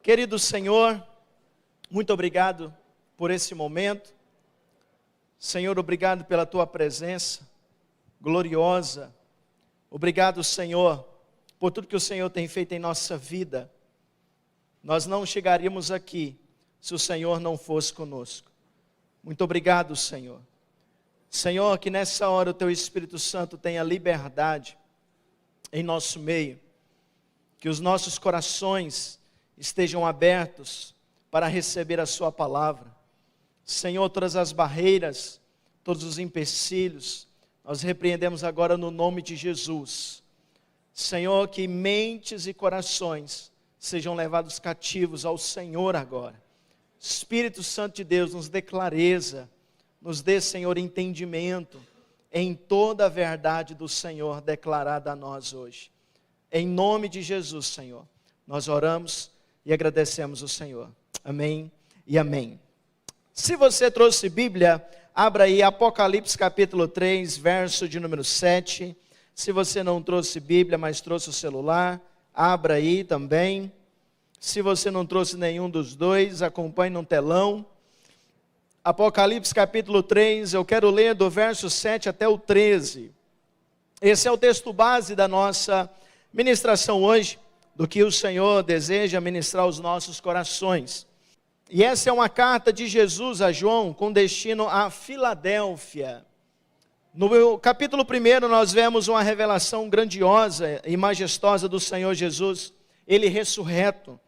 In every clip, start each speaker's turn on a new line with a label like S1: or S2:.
S1: Querido Senhor, muito obrigado por esse momento. Senhor, obrigado pela Tua presença gloriosa. Obrigado, Senhor, por tudo que o Senhor tem feito em nossa vida. Nós não chegaríamos aqui se o Senhor não fosse conosco. Muito obrigado, Senhor. Senhor, que nessa hora o Teu Espírito Santo tenha liberdade em nosso meio. Que os nossos corações estejam abertos para receber a Sua palavra. Senhor, todas as barreiras, todos os empecilhos, nós repreendemos agora no nome de Jesus. Senhor, que mentes e corações sejam levados cativos ao Senhor agora. Espírito Santo de Deus, nos dê clareza, nos dê, Senhor, entendimento em toda a verdade do Senhor declarada a nós hoje. Em nome de Jesus, Senhor, nós oramos e agradecemos o Senhor. Amém e amém. Se você trouxe Bíblia, abra aí Apocalipse capítulo 3, verso de número 7. Se você não trouxe Bíblia, mas trouxe o celular, abra aí também. Se você não trouxe nenhum dos dois, acompanhe no telão. Apocalipse capítulo 3, eu quero ler do verso 7 até o 13. Esse é o texto base da nossa ministração hoje, do que o Senhor deseja ministrar aos nossos corações. E essa é uma carta de Jesus a João, com destino a Filadélfia. No capítulo 1 nós vemos uma revelação grandiosa e majestosa do Senhor Jesus, Ele ressurreto,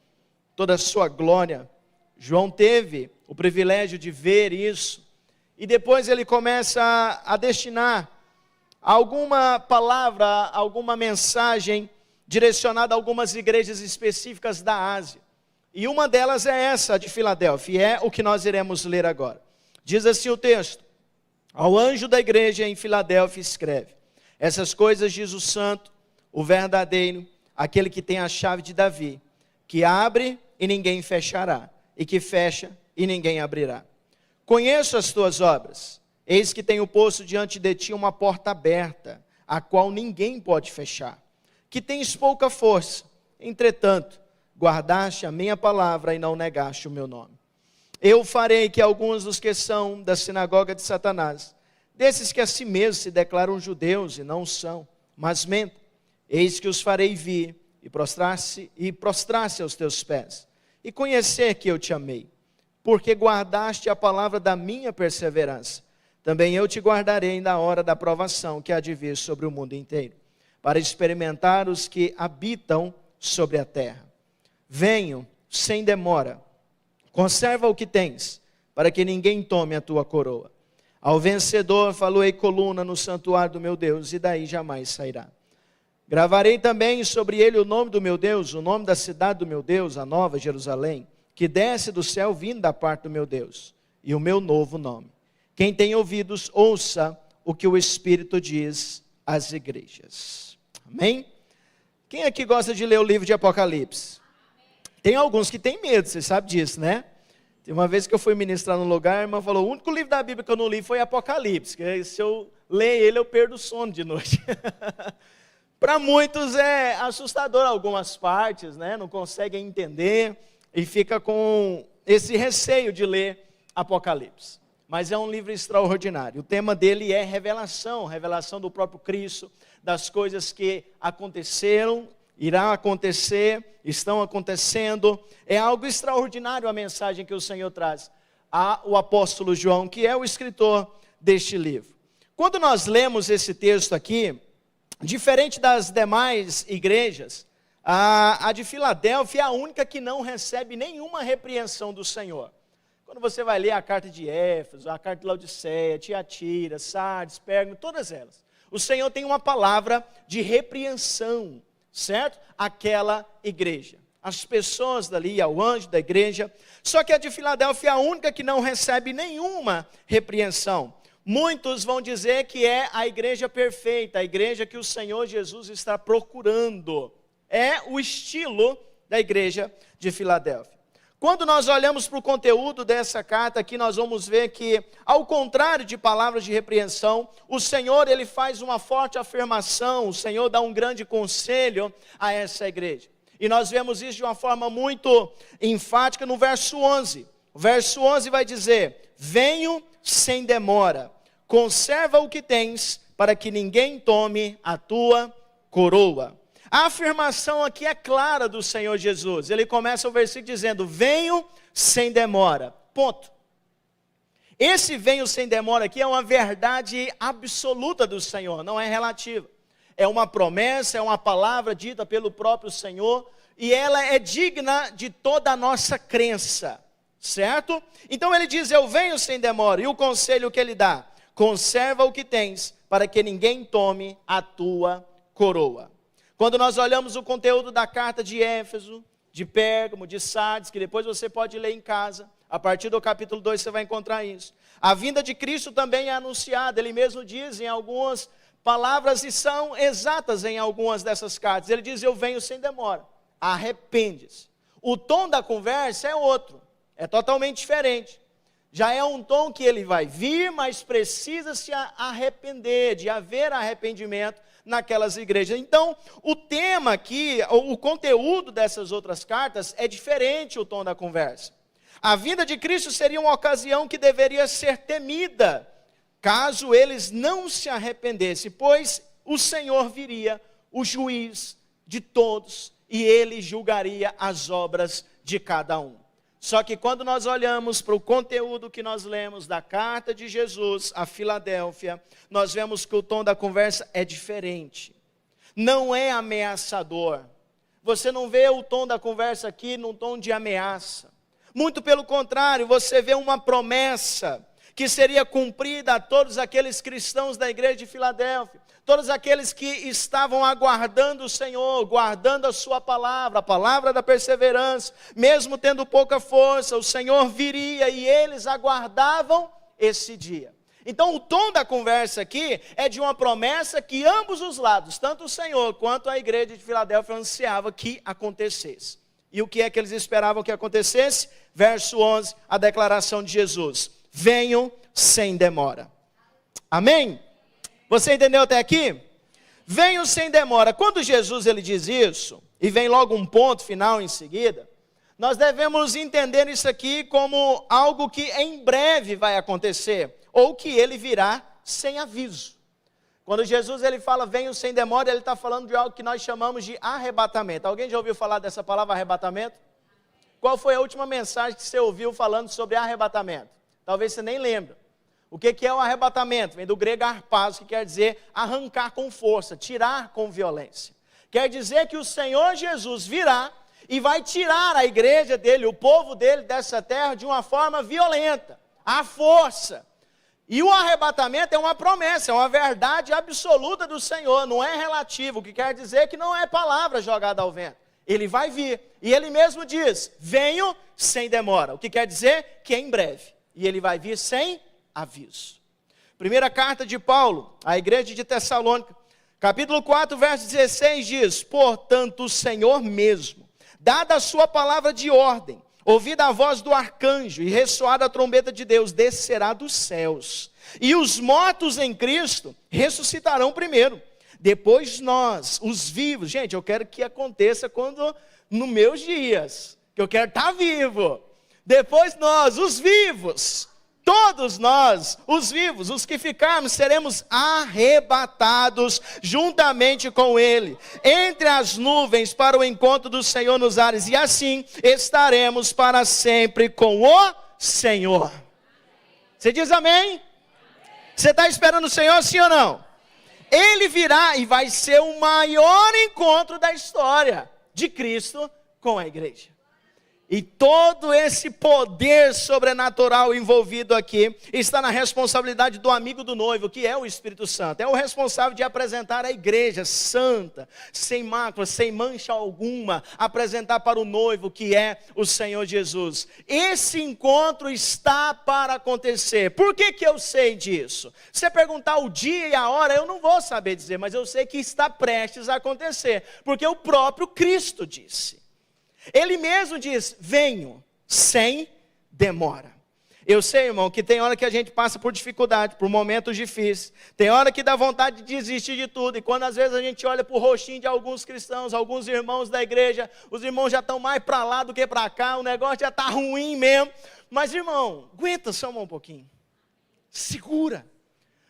S1: toda a sua glória. João teve o privilégio de ver isso, e depois ele começa a destinar alguma palavra, alguma mensagem direcionada a algumas igrejas específicas da Ásia. E uma delas é essa de Filadélfia, e é o que nós iremos ler agora. Diz assim o texto: ao anjo da igreja em Filadélfia escreve: essas coisas diz o santo, o verdadeiro, aquele que tem a chave de Davi, que abre e ninguém fechará, e que fecha e ninguém abrirá. Conheço as tuas obras, eis que tenho posto diante de ti uma porta aberta, a qual ninguém pode fechar. Que tens pouca força, entretanto, guardaste a minha palavra e não negaste o meu nome. Eu farei que alguns dos que são da sinagoga de Satanás, desses que a si mesmos se declaram judeus e não são, mas mentem, eis que os farei vir e prostrar-se aos teus pés, e conhecer que eu te amei, porque guardaste a palavra da minha perseverança. Também eu te guardarei na hora da provação que há de vir sobre o mundo inteiro, para experimentar os que habitam sobre a terra. Venho sem demora, conserva o que tens, para que ninguém tome a tua coroa. Ao vencedor faloei coluna no santuário do meu Deus, e daí jamais sairá. Gravarei também sobre ele o nome do meu Deus, o nome da cidade do meu Deus, a nova Jerusalém, que desce do céu vindo da parte do meu Deus, e o meu novo nome. Quem tem ouvidos, ouça o que o Espírito diz às igrejas. Amém? Quem aqui gosta de ler o livro de Apocalipse? Tem alguns que têm medo, você sabe disso, né? Tem uma vez que eu fui ministrar num lugar, a irmã falou: o único livro da Bíblia que eu não li foi Apocalipse, que se eu ler ele eu perdo o sono de noite. Para muitos é assustador algumas partes, né? Não conseguem entender e fica com esse receio de ler Apocalipse. Mas é um livro extraordinário. O tema dele é revelação, revelação do próprio Cristo, das coisas que aconteceram, irá acontecer, estão acontecendo. É algo extraordinário a mensagem que o Senhor traz ao apóstolo João, que é o escritor deste livro. Quando nós lemos esse texto aqui, diferente das demais igrejas, a de Filadélfia é a única que não recebe nenhuma repreensão do Senhor. Quando você vai ler a carta de Éfeso, a carta de Laodiceia, Tiatira, Sardes, Pérgamo, todas elas, o Senhor tem uma palavra de repreensão, certo? Aquela igreja, as pessoas dali, ao anjo da igreja. Só que a de Filadélfia é a única que não recebe nenhuma repreensão. Muitos vão dizer que é a igreja perfeita, a igreja que o Senhor Jesus está procurando. É o estilo da igreja de Filadélfia. Quando nós olhamos para o conteúdo dessa carta aqui, nós vamos ver que, ao contrário de palavras de repreensão, o Senhor, ele faz uma forte afirmação, o Senhor dá um grande conselho a essa igreja. E nós vemos isso de uma forma muito enfática no verso 11. O verso 11 vai dizer: venho sem demora, conserva o que tens, para que ninguém tome a tua coroa. A afirmação aqui é clara do Senhor Jesus. Ele começa o versículo dizendo: venho sem demora, ponto. Esse venho sem demora aqui é uma verdade absoluta do Senhor, não é relativa. É uma promessa, é uma palavra dita pelo próprio Senhor, e ela é digna de toda a nossa crença, certo? Então ele diz: eu venho sem demora, e o conselho que ele dá: conserva o que tens, para que ninguém tome a tua coroa. Quando nós olhamos o conteúdo da carta de Éfeso, de Pérgamo, de Sardes, que depois você pode ler em casa, a partir do capítulo 2 você vai encontrar isso. A vinda de Cristo também é anunciada, ele mesmo diz em algumas palavras, e são exatas em algumas dessas cartas. Ele diz: eu venho sem demora, arrepende-se. O tom da conversa é outro, é totalmente diferente. Já é um tom que ele vai vir, mas precisa se arrepender, de haver arrependimento naquelas igrejas. Então, o tema aqui, o conteúdo dessas outras cartas é diferente o tom da conversa. A vinda de Cristo seria uma ocasião que deveria ser temida, caso eles não se arrependessem, pois o Senhor viria, o juiz de todos, e ele julgaria as obras de cada um. Só que quando nós olhamos para o conteúdo que nós lemos da carta de Jesus a Filadélfia, nós vemos que o tom da conversa é diferente. Não é ameaçador. Você não vê o tom da conversa aqui num tom de ameaça. Muito pelo contrário, você vê uma promessa que seria cumprida a todos aqueles cristãos da igreja de Filadélfia, todos aqueles que estavam aguardando o Senhor, guardando a sua palavra, a palavra da perseverança, mesmo tendo pouca força, o Senhor viria e eles aguardavam esse dia. Então o tom da conversa aqui é de uma promessa que ambos os lados, tanto o Senhor quanto a igreja de Filadélfia, ansiava que acontecesse. E o que é que eles esperavam que acontecesse? Verso 11, a declaração de Jesus: venho sem demora. Amém? Você entendeu até aqui? Venho sem demora. Quando Jesus ele diz isso, e vem logo um ponto final em seguida, nós devemos entender isso aqui como algo que em breve vai acontecer, ou que ele virá sem aviso. Quando Jesus ele fala venho sem demora, ele está falando de algo que nós chamamos de arrebatamento. Alguém já ouviu falar dessa palavra arrebatamento? Qual foi a última mensagem que você ouviu falando sobre arrebatamento? Talvez você nem lembre. O que é o arrebatamento? Vem do grego arpazo, que quer dizer arrancar com força, tirar com violência. Quer dizer que o Senhor Jesus virá e vai tirar a igreja dele, o povo dele dessa terra de uma forma violenta, à força. E o arrebatamento é uma promessa, é uma verdade absoluta do Senhor, não é relativo, o que quer dizer que não é palavra jogada ao vento. Ele vai vir, e ele mesmo diz: venho sem demora, o que quer dizer que é em breve, e ele vai vir sem aviso. Primeira carta de Paulo à igreja de Tessalônica, capítulo 4, verso 16 diz: portanto o Senhor mesmo, dada a sua palavra de ordem, ouvida a voz do arcanjo e ressoada a trombeta de Deus, descerá dos céus, e os mortos em Cristo ressuscitarão primeiro. Depois nós, os vivos, gente, eu quero que aconteça quando, nos meus dias, que eu quero estar vivo. Depois nós, os vivos, todos nós, os vivos, os que ficarmos, seremos arrebatados juntamente com Ele, entre as nuvens para o encontro do Senhor nos ares, e assim estaremos para sempre com o Senhor. Você diz amém? Você está esperando o Senhor, sim ou não? Ele virá e vai ser o maior encontro da história de Cristo com a igreja. E todo esse poder sobrenatural envolvido aqui está na responsabilidade do amigo do noivo, que é o Espírito Santo. É o responsável de apresentar a igreja santa, sem mácula, sem mancha alguma, apresentar para o noivo, que é o Senhor Jesus. Esse encontro está para acontecer. Por que eu sei disso? Se você perguntar o dia e a hora, eu não vou saber dizer, mas eu sei que está prestes a acontecer, porque o próprio Cristo disse. Ele mesmo diz: venho sem demora. Eu sei, irmão, que tem hora que a gente passa por dificuldade, por momentos difíceis. Tem hora que dá vontade de desistir de tudo. E quando às vezes a gente olha para o rostinho de alguns cristãos, alguns irmãos da igreja, os irmãos já estão mais para lá do que para cá, o negócio já está ruim mesmo. Mas, irmão, aguenta só um pouquinho. Segura.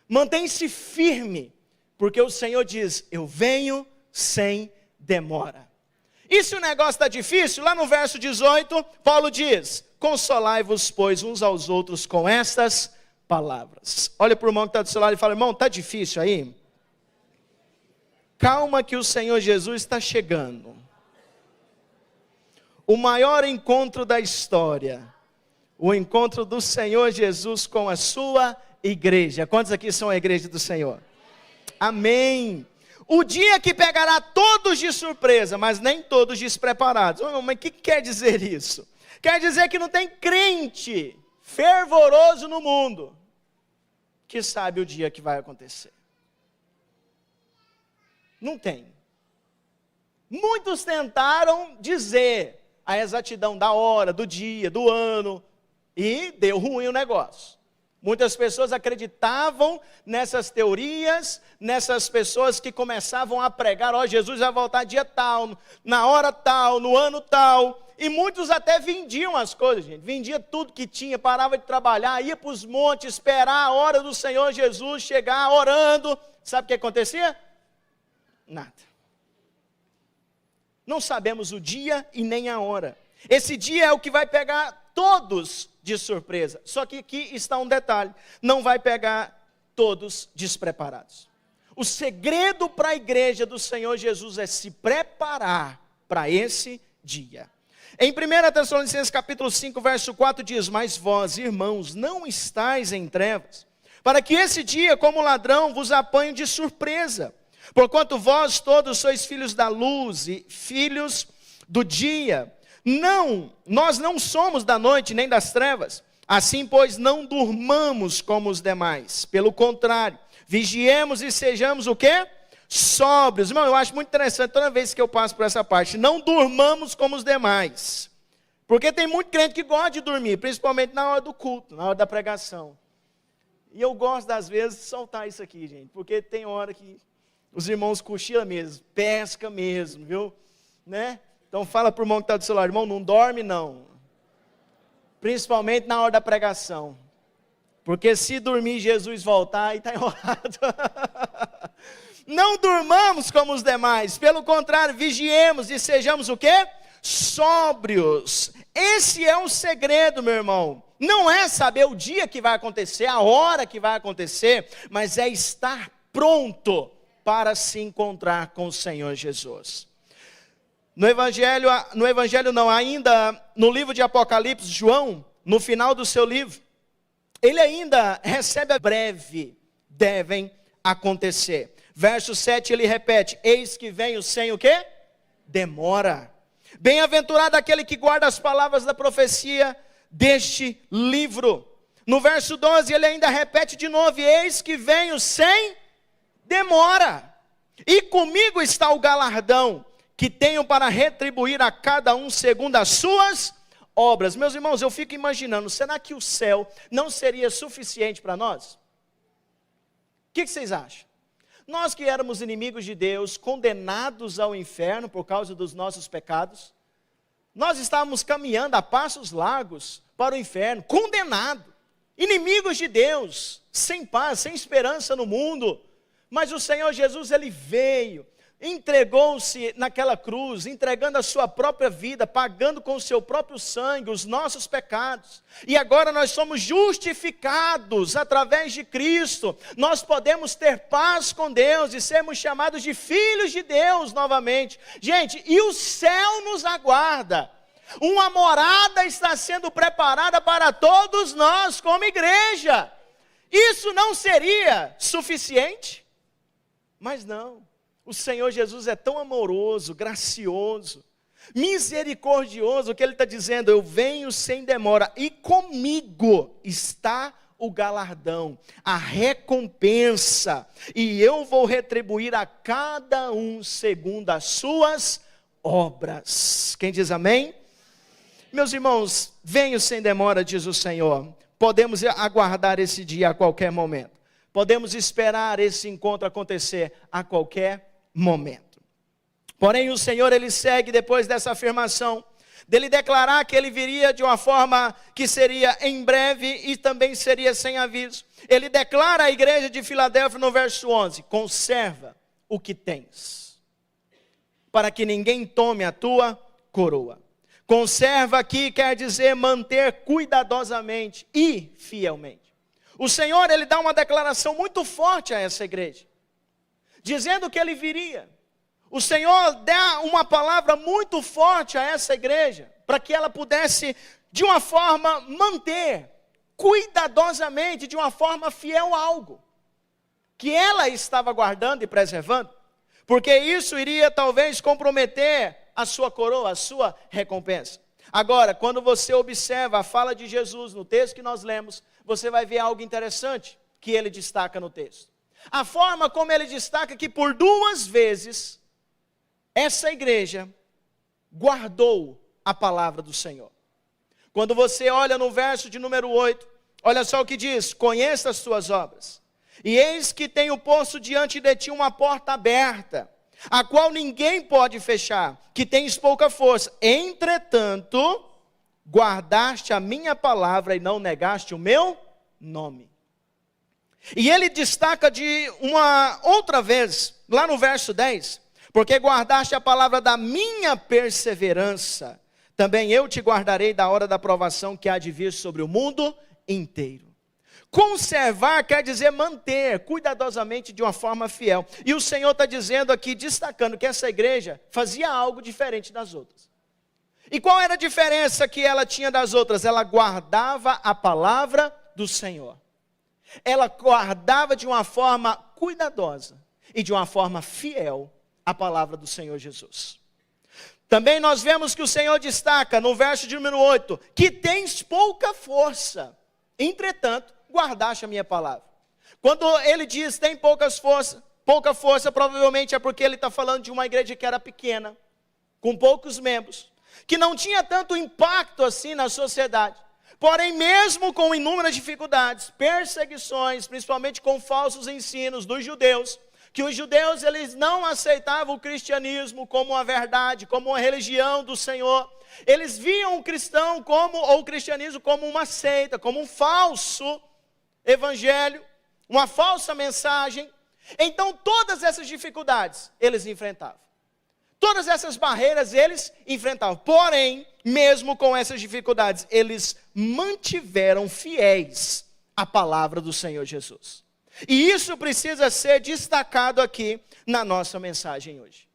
S1: Mantém-se firme. Porque o Senhor diz, eu venho sem demora. E se o negócio está difícil, lá no verso 18, Paulo diz, consolai-vos, pois, uns aos outros com estas palavras. Olha para o irmão que está do seu lado e fala, irmão, está difícil aí? Calma que o Senhor Jesus está chegando. O maior encontro da história, o encontro do Senhor Jesus com a sua igreja. Quantos aqui são a igreja do Senhor? Amém. O dia que pegará todos de surpresa, mas nem todos despreparados. Mas o que quer dizer isso? Quer dizer que não tem crente fervoroso no mundo que sabe o dia que vai acontecer. Não tem. Muitos tentaram dizer a exatidão da hora, do dia, do ano, e deu ruim o negócio. Muitas pessoas acreditavam nessas teorias, nessas pessoas que começavam a pregar, Jesus vai voltar dia tal, na hora tal, no ano tal, e muitos até vendiam as coisas, gente, vendia tudo que tinha, parava de trabalhar, ia para os montes, esperar a hora do Senhor Jesus chegar, orando. Sabe o que acontecia? Nada. Não sabemos o dia e nem a hora. Esse dia é o que vai pegar todos de surpresa. Só que aqui está um detalhe, não vai pegar todos despreparados. O segredo para a igreja do Senhor Jesus é se preparar para esse dia. Em 1 Tessalonicenses capítulo 5, verso 4 diz, mas vós, irmãos, não estáis em trevas, para que esse dia, como ladrão, vos apanhe de surpresa. Porquanto vós todos sois filhos da luz e filhos do dia. Não, nós não somos da noite nem das trevas. Assim, pois, não durmamos como os demais. Pelo contrário, vigiemos e sejamos o quê? Sóbrios. Irmão, eu acho muito interessante toda vez que eu passo por essa parte. Não durmamos como os demais. Porque tem muito crente que gosta de dormir, principalmente na hora do culto, na hora da pregação. E eu gosto, das vezes, de soltar isso aqui, gente. Porque tem hora que os irmãos cochilam mesmo, pesca mesmo, viu? Né? Então fala para o irmão que está do seu lado, irmão, não dorme não. Principalmente na hora da pregação. Porque se dormir Jesus voltar, aí está enrolado. Não durmamos como os demais, pelo contrário, vigiemos e sejamos o quê? Sóbrios. Esse é um segredo, meu irmão. Não é saber o dia que vai acontecer, a hora que vai acontecer, mas é estar pronto para se encontrar com o Senhor Jesus. Ainda no livro de Apocalipse, João, no final do seu livro, ele ainda recebe a breve, devem acontecer. Verso 7 ele repete, eis que venho sem o quê? Demora. Bem-aventurado aquele que guarda as palavras da profecia deste livro. No verso 12 ele ainda repete de novo, eis que venho sem demora. E comigo está o galardão, que tenho para retribuir a cada um segundo as suas obras. Meus irmãos, eu fico imaginando, será que o céu não seria suficiente para nós? O que vocês acham? Nós que éramos inimigos de Deus, condenados ao inferno por causa dos nossos pecados, nós estávamos caminhando a passos largos para o inferno, condenados, inimigos de Deus, sem paz, sem esperança no mundo. Mas o Senhor Jesus, ele veio, entregou-se naquela cruz, entregando a sua própria vida, pagando com o seu próprio sangue os nossos pecados. E agora nós somos justificados através de Cristo. Nós podemos ter paz com Deus e sermos chamados de filhos de Deus novamente. Gente, e o céu nos aguarda. Uma morada está sendo preparada para todos nós como igreja. Isso não seria suficiente? Mas não. O Senhor Jesus é tão amoroso, gracioso, misericordioso, que Ele está dizendo, eu venho sem demora, e comigo está o galardão, a recompensa, e eu vou retribuir a cada um segundo as suas obras. Quem diz amém? Meus irmãos, venho sem demora, diz o Senhor. Podemos aguardar esse dia a qualquer momento. Podemos esperar esse encontro acontecer a qualquer momento. Porém, o Senhor, ele segue depois dessa afirmação, dele declarar que ele viria de uma forma que seria em breve e também seria sem aviso. Ele declara à igreja de Filadélfia no verso 11, conserva o que tens, para que ninguém tome a tua coroa. Conserva aqui quer dizer manter cuidadosamente e fielmente. O Senhor, ele dá uma declaração muito forte a essa igreja, dizendo que ele viria. O Senhor dá uma palavra muito forte a essa igreja, para que ela pudesse, de uma forma, manter cuidadosamente, de uma forma fiel algo, que ela estava guardando e preservando, porque isso iria talvez comprometer a sua coroa, a sua recompensa. Agora, quando você observa a fala de Jesus no texto que nós lemos, você vai ver algo interessante que ele destaca no texto. A forma como ele destaca que por 2 vezes, essa igreja guardou a palavra do Senhor. Quando você olha no verso de número 8, olha só o que diz: conheça as tuas obras, e eis que tenho posto diante de ti uma porta aberta, a qual ninguém pode fechar, que tens pouca força. Entretanto, guardaste a minha palavra e não negaste o meu nome. E ele destaca de uma outra vez, lá no verso 10, porque guardaste a palavra da minha perseverança, também eu te guardarei da hora da provação que há de vir sobre o mundo inteiro. Conservar quer dizer manter cuidadosamente de uma forma fiel. E o Senhor está dizendo aqui, destacando que essa igreja fazia algo diferente das outras. E qual era a diferença que ela tinha das outras? Ela guardava a palavra do Senhor. Ela guardava de uma forma cuidadosa e de uma forma fiel a palavra do Senhor Jesus. Também nós vemos que o Senhor destaca no verso de número 8, que tens pouca força, entretanto, guardaste a minha palavra. Quando ele diz tem pouca força, provavelmente é porque ele está falando de uma igreja que era pequena, com poucos membros, que não tinha tanto impacto assim na sociedade. Porém, mesmo com inúmeras dificuldades, perseguições, principalmente com falsos ensinos dos judeus, que os judeus eles não aceitavam o cristianismo como uma verdade, como uma religião do Senhor. Eles viam o cristão ou o cristianismo como uma seita, como um falso evangelho, uma falsa mensagem. Então todas essas dificuldades eles enfrentavam. Todas essas barreiras eles enfrentavam. Porém, mesmo com essas dificuldades, eles mantiveram fiéis à palavra do Senhor Jesus. E isso precisa ser destacado aqui na nossa mensagem hoje.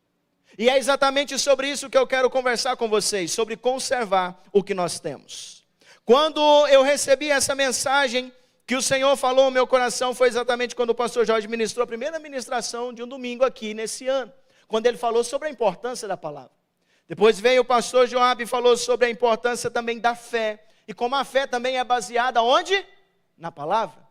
S1: E é exatamente sobre isso que eu quero conversar com vocês, sobre conservar o que nós temos. Quando eu recebi essa mensagem que o Senhor falou no meu coração, foi exatamente quando o pastor Jorge ministrou a primeira ministração de um domingo aqui nesse ano, quando ele falou sobre a importância da palavra. Depois veio o pastor Joab e falou sobre a importância também da fé, e como a fé também é baseada onde? Na palavra.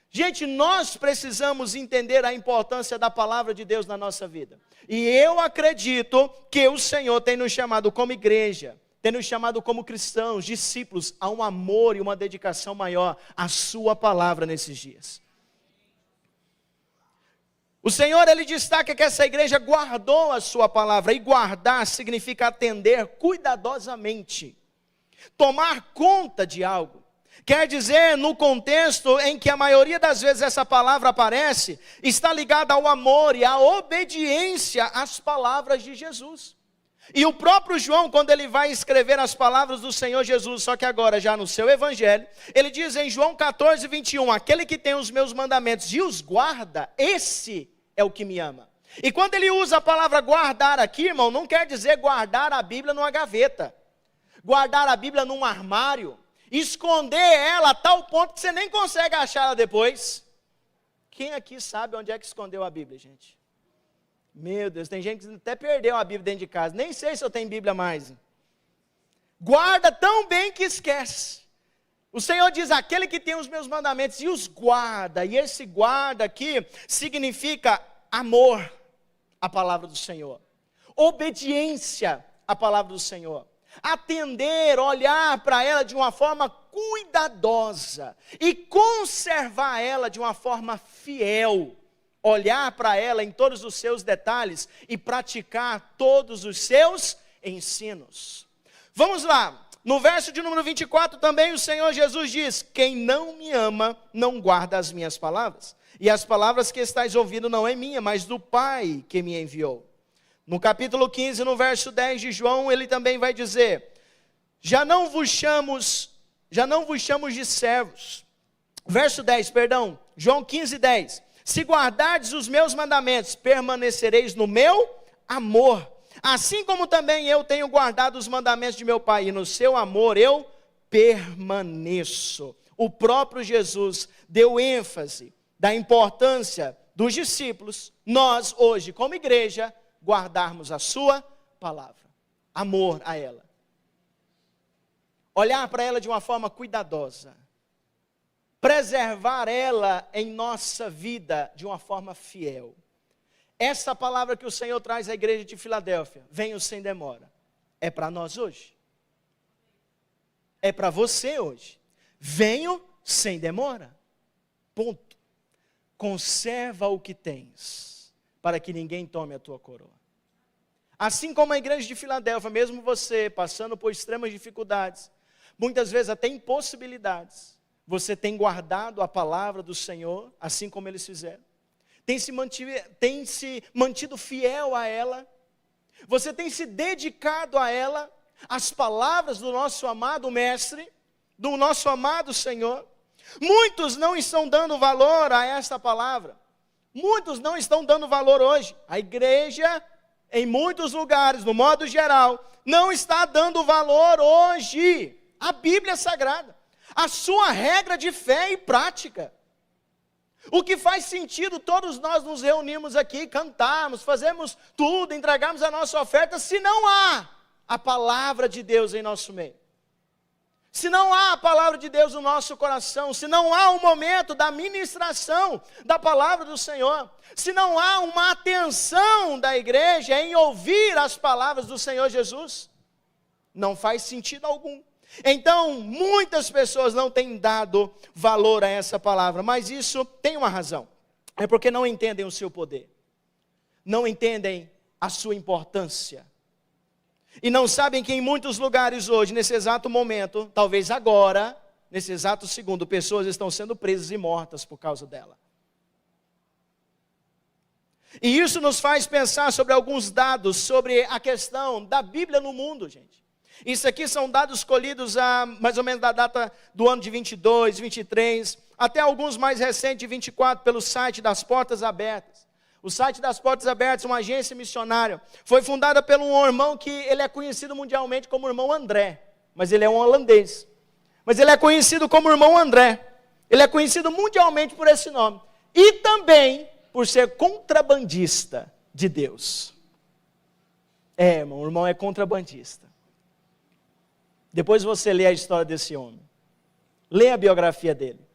S1: Gente, nós precisamos entender a importância da palavra de Deus na nossa vida. E eu acredito que o Senhor tem nos chamado como igreja, tem nos chamado como cristãos, discípulos, a um amor e uma dedicação maior à sua palavra nesses dias. O Senhor, ele destaca que essa igreja guardou a sua palavra, e guardar significa atender cuidadosamente, tomar conta de algo. Quer dizer, no contexto em que a maioria das vezes essa palavra aparece, está ligada ao amor e à obediência às palavras de Jesus. E o próprio João, quando ele vai escrever as palavras do Senhor Jesus, só que agora já no seu evangelho, ele diz em João 14, 21, aquele que tem os meus mandamentos e os guarda, esse é o que me ama. E quando ele usa a palavra guardar aqui, irmão, não quer dizer guardar a Bíblia numa gaveta, guardar a Bíblia num armário, esconder ela a tal ponto que você nem consegue achar ela depois. Quem aqui sabe onde é que escondeu a Bíblia, gente? Meu Deus, tem gente que até perdeu a Bíblia dentro de casa. Nem sei se eu tenho Bíblia mais. Guarda tão bem que esquece. O Senhor diz, aquele que tem os meus mandamentos e os guarda. E esse guarda aqui significa amor à palavra do Senhor. Obediência à palavra do Senhor. atender, olhar para ela de uma forma cuidadosa e conservar ela de uma forma fiel. Olhar para ela em todos os seus detalhes e praticar todos os seus ensinos. Vamos lá, no verso de número 24 também o Senhor Jesus diz: quem não me ama, não guarda as minhas palavras. E as palavras que estáis ouvindo não é minha, mas do Pai que me enviou. No capítulo 15, no verso 10 de João, ele também vai dizer: já não vos chamamos de servos. Verso 10, perdão, João 15, 10. Se guardardes os meus mandamentos, permanecereis no meu amor. Assim como também eu tenho guardado os mandamentos de meu Pai, e no seu amor eu permaneço. O próprio Jesus deu ênfase da importância dos discípulos, nós hoje como igreja, guardarmos a sua palavra, amor a ela, olhar para ela de uma forma cuidadosa, preservar ela em nossa vida de uma forma fiel. Essa palavra que o Senhor traz à igreja de Filadélfia, venho sem demora, é para nós hoje, é para você hoje. Venho sem demora, ponto. Conserva o que tens, para que ninguém tome a tua coroa. Assim como a igreja de Filadélfia, mesmo você passando por extremas dificuldades, muitas vezes até impossibilidades, você tem guardado a palavra do Senhor, assim como eles fizeram. Tem se mantido fiel a ela, você tem se dedicado a ela, as palavras do nosso amado Mestre, do nosso amado Senhor. Muitos não estão dando valor a esta palavra, muitos não estão dando valor hoje. A igreja, em muitos lugares, no modo geral, não está dando valor hoje à Bíblia Sagrada, a sua regra de fé e prática. O que faz sentido todos nós nos reunirmos aqui, cantarmos, fazermos tudo, entregarmos a nossa oferta, se não há a palavra de Deus em nosso meio. Se não há a palavra de Deus no nosso coração, se não há um momento da ministração da palavra do Senhor, se não há uma atenção da igreja em ouvir as palavras do Senhor Jesus, não faz sentido algum. Então, muitas pessoas não têm dado valor a essa palavra, mas isso tem uma razão. É porque não entendem o seu poder, não entendem a sua importância. E não sabem que em muitos lugares hoje, nesse exato momento, talvez agora, nesse exato segundo, pessoas estão sendo presas e mortas por causa dela. E isso nos faz pensar sobre alguns dados, sobre a questão da Bíblia no mundo, gente. Isso aqui são dados colhidos a mais ou menos da data do ano de 22, 23, até alguns mais recentes, de 24, pelo site das Portas Abertas. O site das Portas Abertas, uma agência missionária, foi fundada por um irmão que ele é conhecido mundialmente como irmão André, mas ele é um holandês. Mas ele é conhecido como irmão André, ele é conhecido mundialmente por esse nome. E também por ser contrabandista de Deus. Irmão, o irmão é contrabandista. Depois você lê a história desse homem. Lê a biografia dele.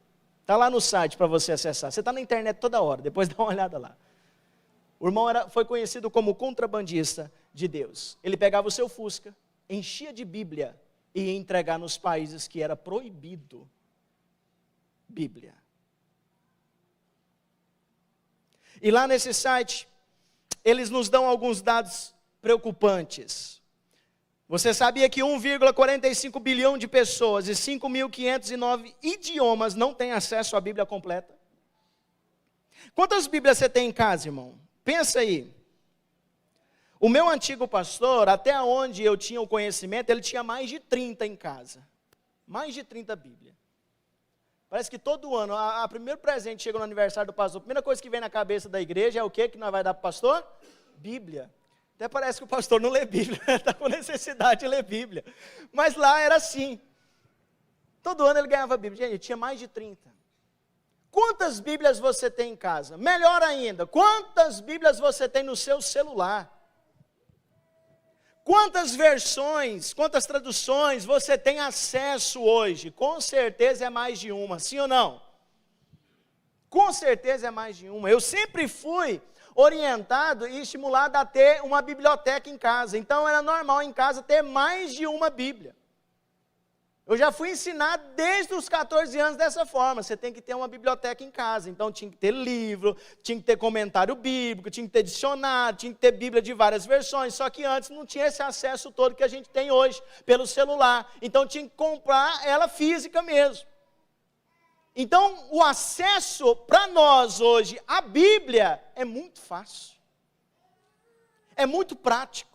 S1: Está lá no site para você acessar. Você está na internet toda hora, depois dá uma olhada lá. O irmão foi conhecido como contrabandista de Deus. Ele pegava o seu Fusca, enchia de Bíblia e ia entregar nos países que era proibido Bíblia. E lá nesse site, eles nos dão alguns dados preocupantes. Você sabia que 1,45 bilhão de pessoas e 5.509 idiomas não têm acesso à Bíblia completa? Quantas Bíblias você tem em casa, irmão? Pensa aí. O meu antigo pastor, até onde eu tinha o conhecimento, ele tinha mais de 30 em casa. Mais de 30 Bíblias. Parece que todo ano, a primeiro presente chega no aniversário do pastor, a primeira coisa que vem na cabeça da igreja é o que nós vai dar para o pastor? Bíblia. Até parece que o pastor não lê Bíblia, está com necessidade de ler Bíblia. Mas lá era assim. Todo ano ele ganhava Bíblia. Gente, tinha mais de 30. Quantas Bíblias você tem em casa? Melhor ainda, quantas Bíblias você tem no seu celular? Quantas versões, quantas traduções você tem acesso hoje? Com certeza é mais de uma, sim ou não? Com certeza é mais de uma. Eu sempre fui orientado e estimulado a ter uma biblioteca em casa. Então era normal em casa ter mais de uma Bíblia. Eu já fui ensinado desde os 14 anos dessa forma. Você tem que ter uma biblioteca em casa. Então tinha que ter livro, tinha que ter comentário bíblico, tinha que ter dicionário, tinha que ter Bíblia de várias versões. Só que antes não tinha esse acesso todo que a gente tem hoje pelo celular. Então tinha que comprar ela física mesmo. Então o acesso para nós hoje à Bíblia é muito fácil. É muito prático.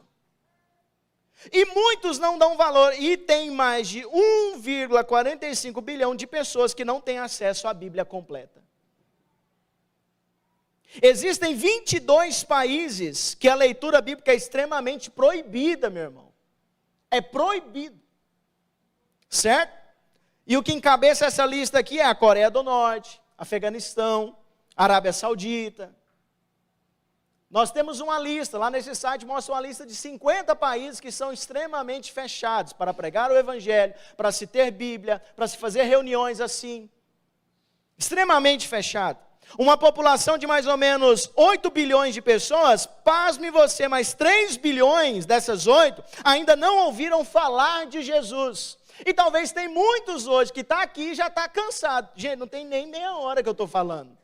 S1: E muitos não dão valor, e tem mais de 1,45 bilhão de pessoas que não têm acesso à Bíblia completa. Existem 22 países que a leitura bíblica é extremamente proibida, meu irmão. É proibido. Certo? E o que encabeça essa lista aqui é a Coreia do Norte, Afeganistão, Arábia Saudita. Nós temos uma lista, lá nesse site mostra uma lista de 50 países que são extremamente fechados para pregar o Evangelho, para se ter Bíblia, para se fazer reuniões assim. Extremamente fechado. Uma população de mais ou menos 8 bilhões de pessoas, pasme você, mas 3 bilhões dessas 8 ainda não ouviram falar de Jesus. E talvez tem muitos hoje que estão aqui e já está cansado. Gente, não tem nem meia hora que eu estou falando.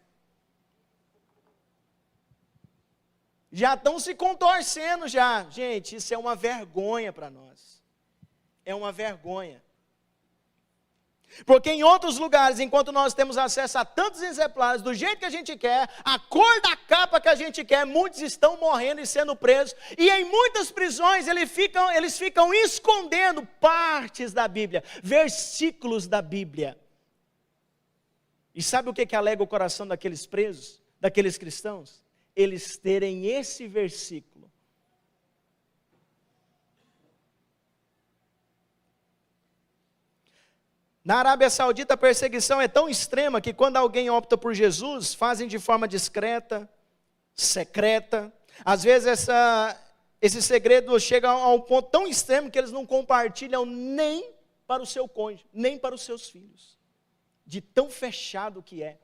S1: Já estão se contorcendo já. Gente, isso é uma vergonha para nós. É uma vergonha. Porque em outros lugares, enquanto nós temos acesso a tantos exemplares, do jeito que a gente quer, a cor da capa que a gente quer, muitos estão morrendo e sendo presos. E em muitas prisões eles ficam escondendo partes da Bíblia, versículos da Bíblia. E sabe o que alega o coração daqueles presos, daqueles cristãos? Eles terem esse versículo. Na Arábia Saudita a perseguição é tão extrema que quando alguém opta por Jesus, fazem de forma discreta, secreta. Às vezes esse segredo chega a um ponto tão extremo que eles não compartilham nem para o seu cônjuge, nem para os seus filhos. De tão fechado que é.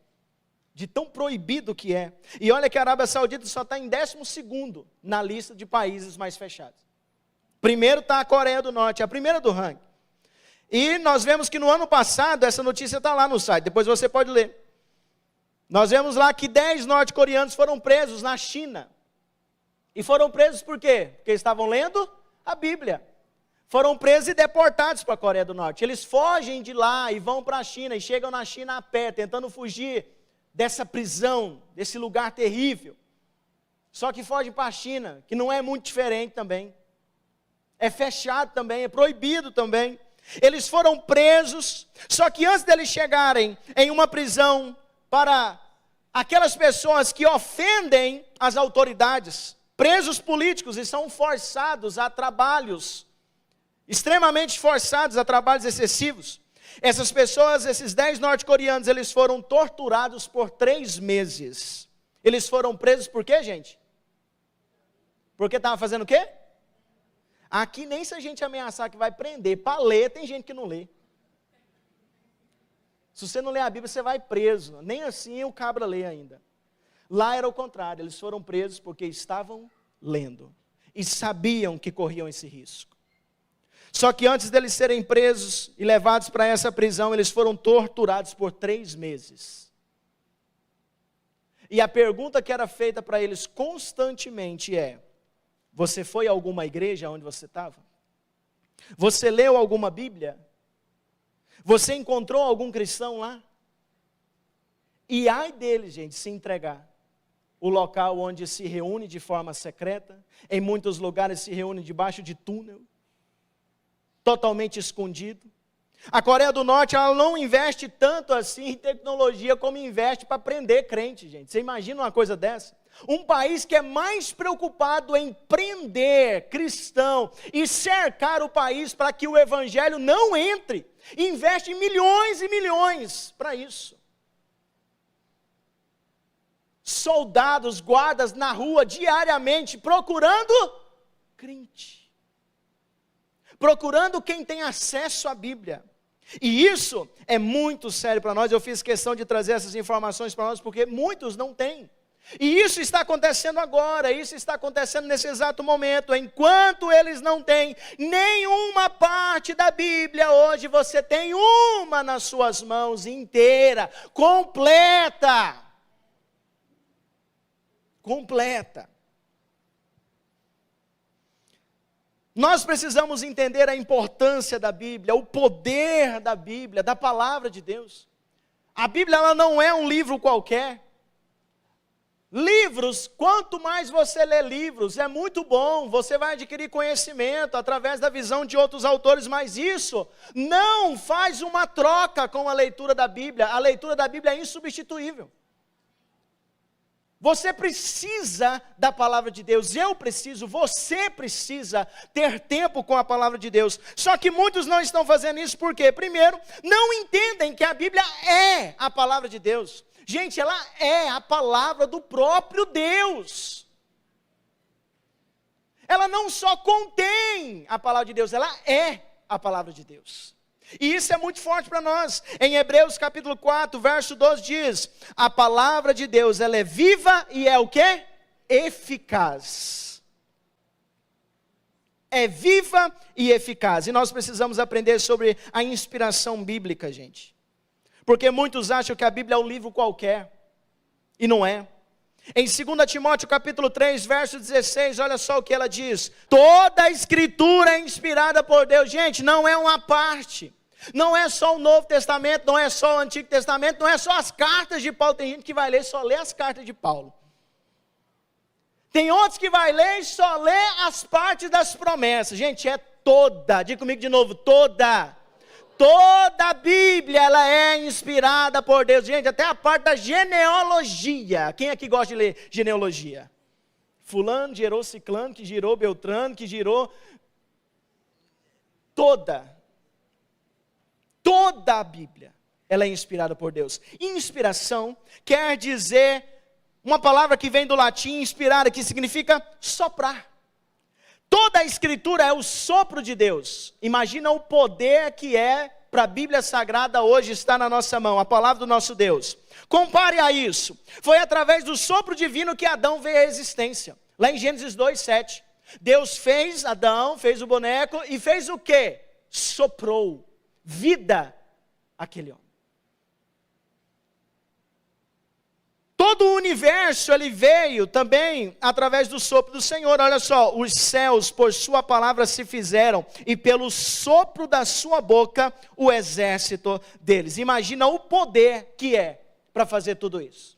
S1: De tão proibido que é. E olha que a Arábia Saudita só está em 12º na lista de países mais fechados. Primeiro está a Coreia do Norte, a primeira do ranking. E nós vemos que no ano passado, essa notícia está lá no site, depois você pode ler. Nós vemos lá que 10 norte-coreanos foram presos na China. E foram presos por quê? Porque estavam lendo a Bíblia. Foram presos e deportados para a Coreia do Norte. Eles fogem de lá e vão para a China, e chegam na China a pé, tentando fugir dessa prisão, desse lugar terrível. Só que foge para a China, que não é muito diferente também. É fechado também, é proibido também. Eles foram presos, só que antes deles chegarem em uma prisão para aquelas pessoas que ofendem as autoridades, presos políticos e são forçados a trabalhos, extremamente forçados a trabalhos excessivos. Essas pessoas, esses 10 norte-coreanos, eles foram torturados por 3 meses. Eles foram presos por quê, gente? Porque estavam fazendo o quê? Aqui nem se a gente ameaçar que vai prender, para ler, tem gente que não lê. Se você não lê a Bíblia, você vai preso. Nem assim o cabra lê ainda. Lá era o contrário, eles foram presos porque estavam lendo. E sabiam que corriam esse risco. Só que antes deles serem presos e levados para essa prisão, eles foram torturados por 3 meses. E a pergunta que era feita para eles constantemente é: você foi a alguma igreja onde você estava? Você leu alguma Bíblia? Você encontrou algum cristão lá? E ai deles, gente, se entregar. O local onde se reúne de forma secreta, em muitos lugares se reúne debaixo de túnel, totalmente escondido. A Coreia do Norte, ela não investe tanto assim em tecnologia como investe para prender crente, gente. Você imagina uma coisa dessa? Um país que é mais preocupado em prender cristão e cercar o país para que o evangelho não entre, investe milhões e milhões para isso. Soldados, guardas na rua diariamente procurando crente. Procurando quem tem acesso à Bíblia. E isso é muito sério para nós. Eu fiz questão de trazer essas informações para nós porque muitos não têm. E isso está acontecendo agora, isso está acontecendo nesse exato momento. Enquanto eles não têm nenhuma parte da Bíblia, hoje você tem uma nas suas mãos inteira, completa. Completa. Nós precisamos entender a importância da Bíblia, o poder da Bíblia, da palavra de Deus. A Bíblia ela não é um livro qualquer. Livros, quanto mais você lê livros, é muito bom, você vai adquirir conhecimento através da visão de outros autores, mas isso não faz uma troca com a leitura da Bíblia. A leitura da Bíblia é insubstituível. Você precisa da palavra de Deus, eu preciso, você precisa ter tempo com a palavra de Deus. Só que muitos não estão fazendo isso porque, primeiro, não entendem que a Bíblia é a palavra de Deus. Gente, ela é a palavra do próprio Deus. Ela não só contém a palavra de Deus, ela é a palavra de Deus. E isso é muito forte para nós. Em Hebreus capítulo 4, verso 12 diz: a palavra de Deus, ela é viva e é o quê? Eficaz. É viva e eficaz. E nós precisamos aprender sobre a inspiração bíblica, gente. Porque muitos acham que a Bíblia é um livro qualquer, e não é. Em 2 Timóteo capítulo 3, verso 16, olha só o que ela diz: toda a escritura é inspirada por Deus. Gente, não é uma parte, não é só o Novo Testamento, não é só o Antigo Testamento, não é só as cartas de Paulo. Tem gente que vai ler, só lê as cartas de Paulo. Tem outros que vai ler e só lê as partes das promessas. Gente, é toda, diga comigo de novo, toda a Bíblia, ela é inspirada por Deus. Gente, até a parte da genealogia. Quem aqui gosta de ler genealogia? Fulano gerou ciclano, que gerou beltrano, que gerou... Toda a Bíblia, ela é inspirada por Deus. Inspiração quer dizer uma palavra que vem do latim, inspirada, que significa soprar. Toda a escritura é o sopro de Deus. Imagina o poder que é para a Bíblia Sagrada hoje estar na nossa mão, a palavra do nosso Deus. Compare a isso. Foi através do sopro divino que Adão veio à existência. Lá em Gênesis 2:7. Deus fez Adão, fez o boneco e fez o quê? Soprou vida àquele homem. Todo o universo, ele veio também através do sopro do Senhor. Olha só, os céus por sua palavra se fizeram, e pelo sopro da sua boca, o exército deles. Imagina o poder que é para fazer tudo isso.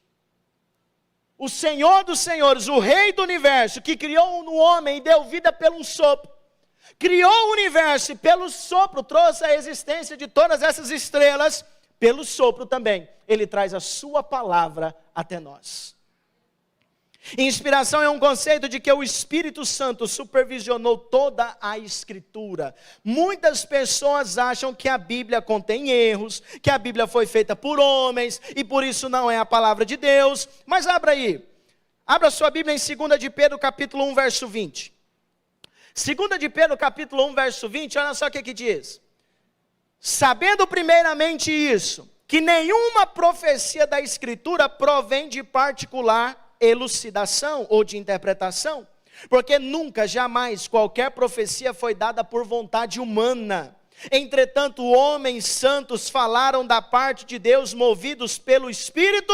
S1: O Senhor dos senhores, o Rei do universo, que criou um homem e deu vida pelo sopro, criou o universo e pelo sopro trouxe a existência de todas essas estrelas. Pelo sopro também, ele traz a sua palavra até nós. Inspiração é um conceito de que o Espírito Santo supervisionou toda a Escritura. Muitas pessoas acham que a Bíblia contém erros, que a Bíblia foi feita por homens, e por isso não é a palavra de Deus. Mas abra aí, abra sua Bíblia em 2 de Pedro capítulo 1, verso 20. 2 de Pedro capítulo 1, verso 20, olha só o que diz. Sabendo primeiramente isso, que nenhuma profecia da Escritura provém de particular elucidação ou de interpretação, porque nunca, jamais, qualquer profecia foi dada por vontade humana. Entretanto, homens santos falaram da parte de Deus, movidos pelo Espírito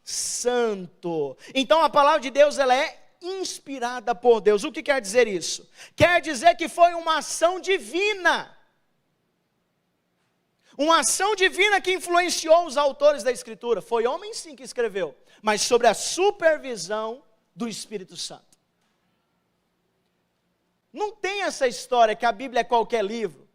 S1: Santo. Então a palavra de Deus, ela é inspirada por Deus. O que quer dizer isso? Quer dizer que foi uma ação divina. Uma ação divina que influenciou os autores da Escritura. Foi homem sim que escreveu, mas sobre a supervisão do Espírito Santo. Não tem essa história que a Bíblia é qualquer livro.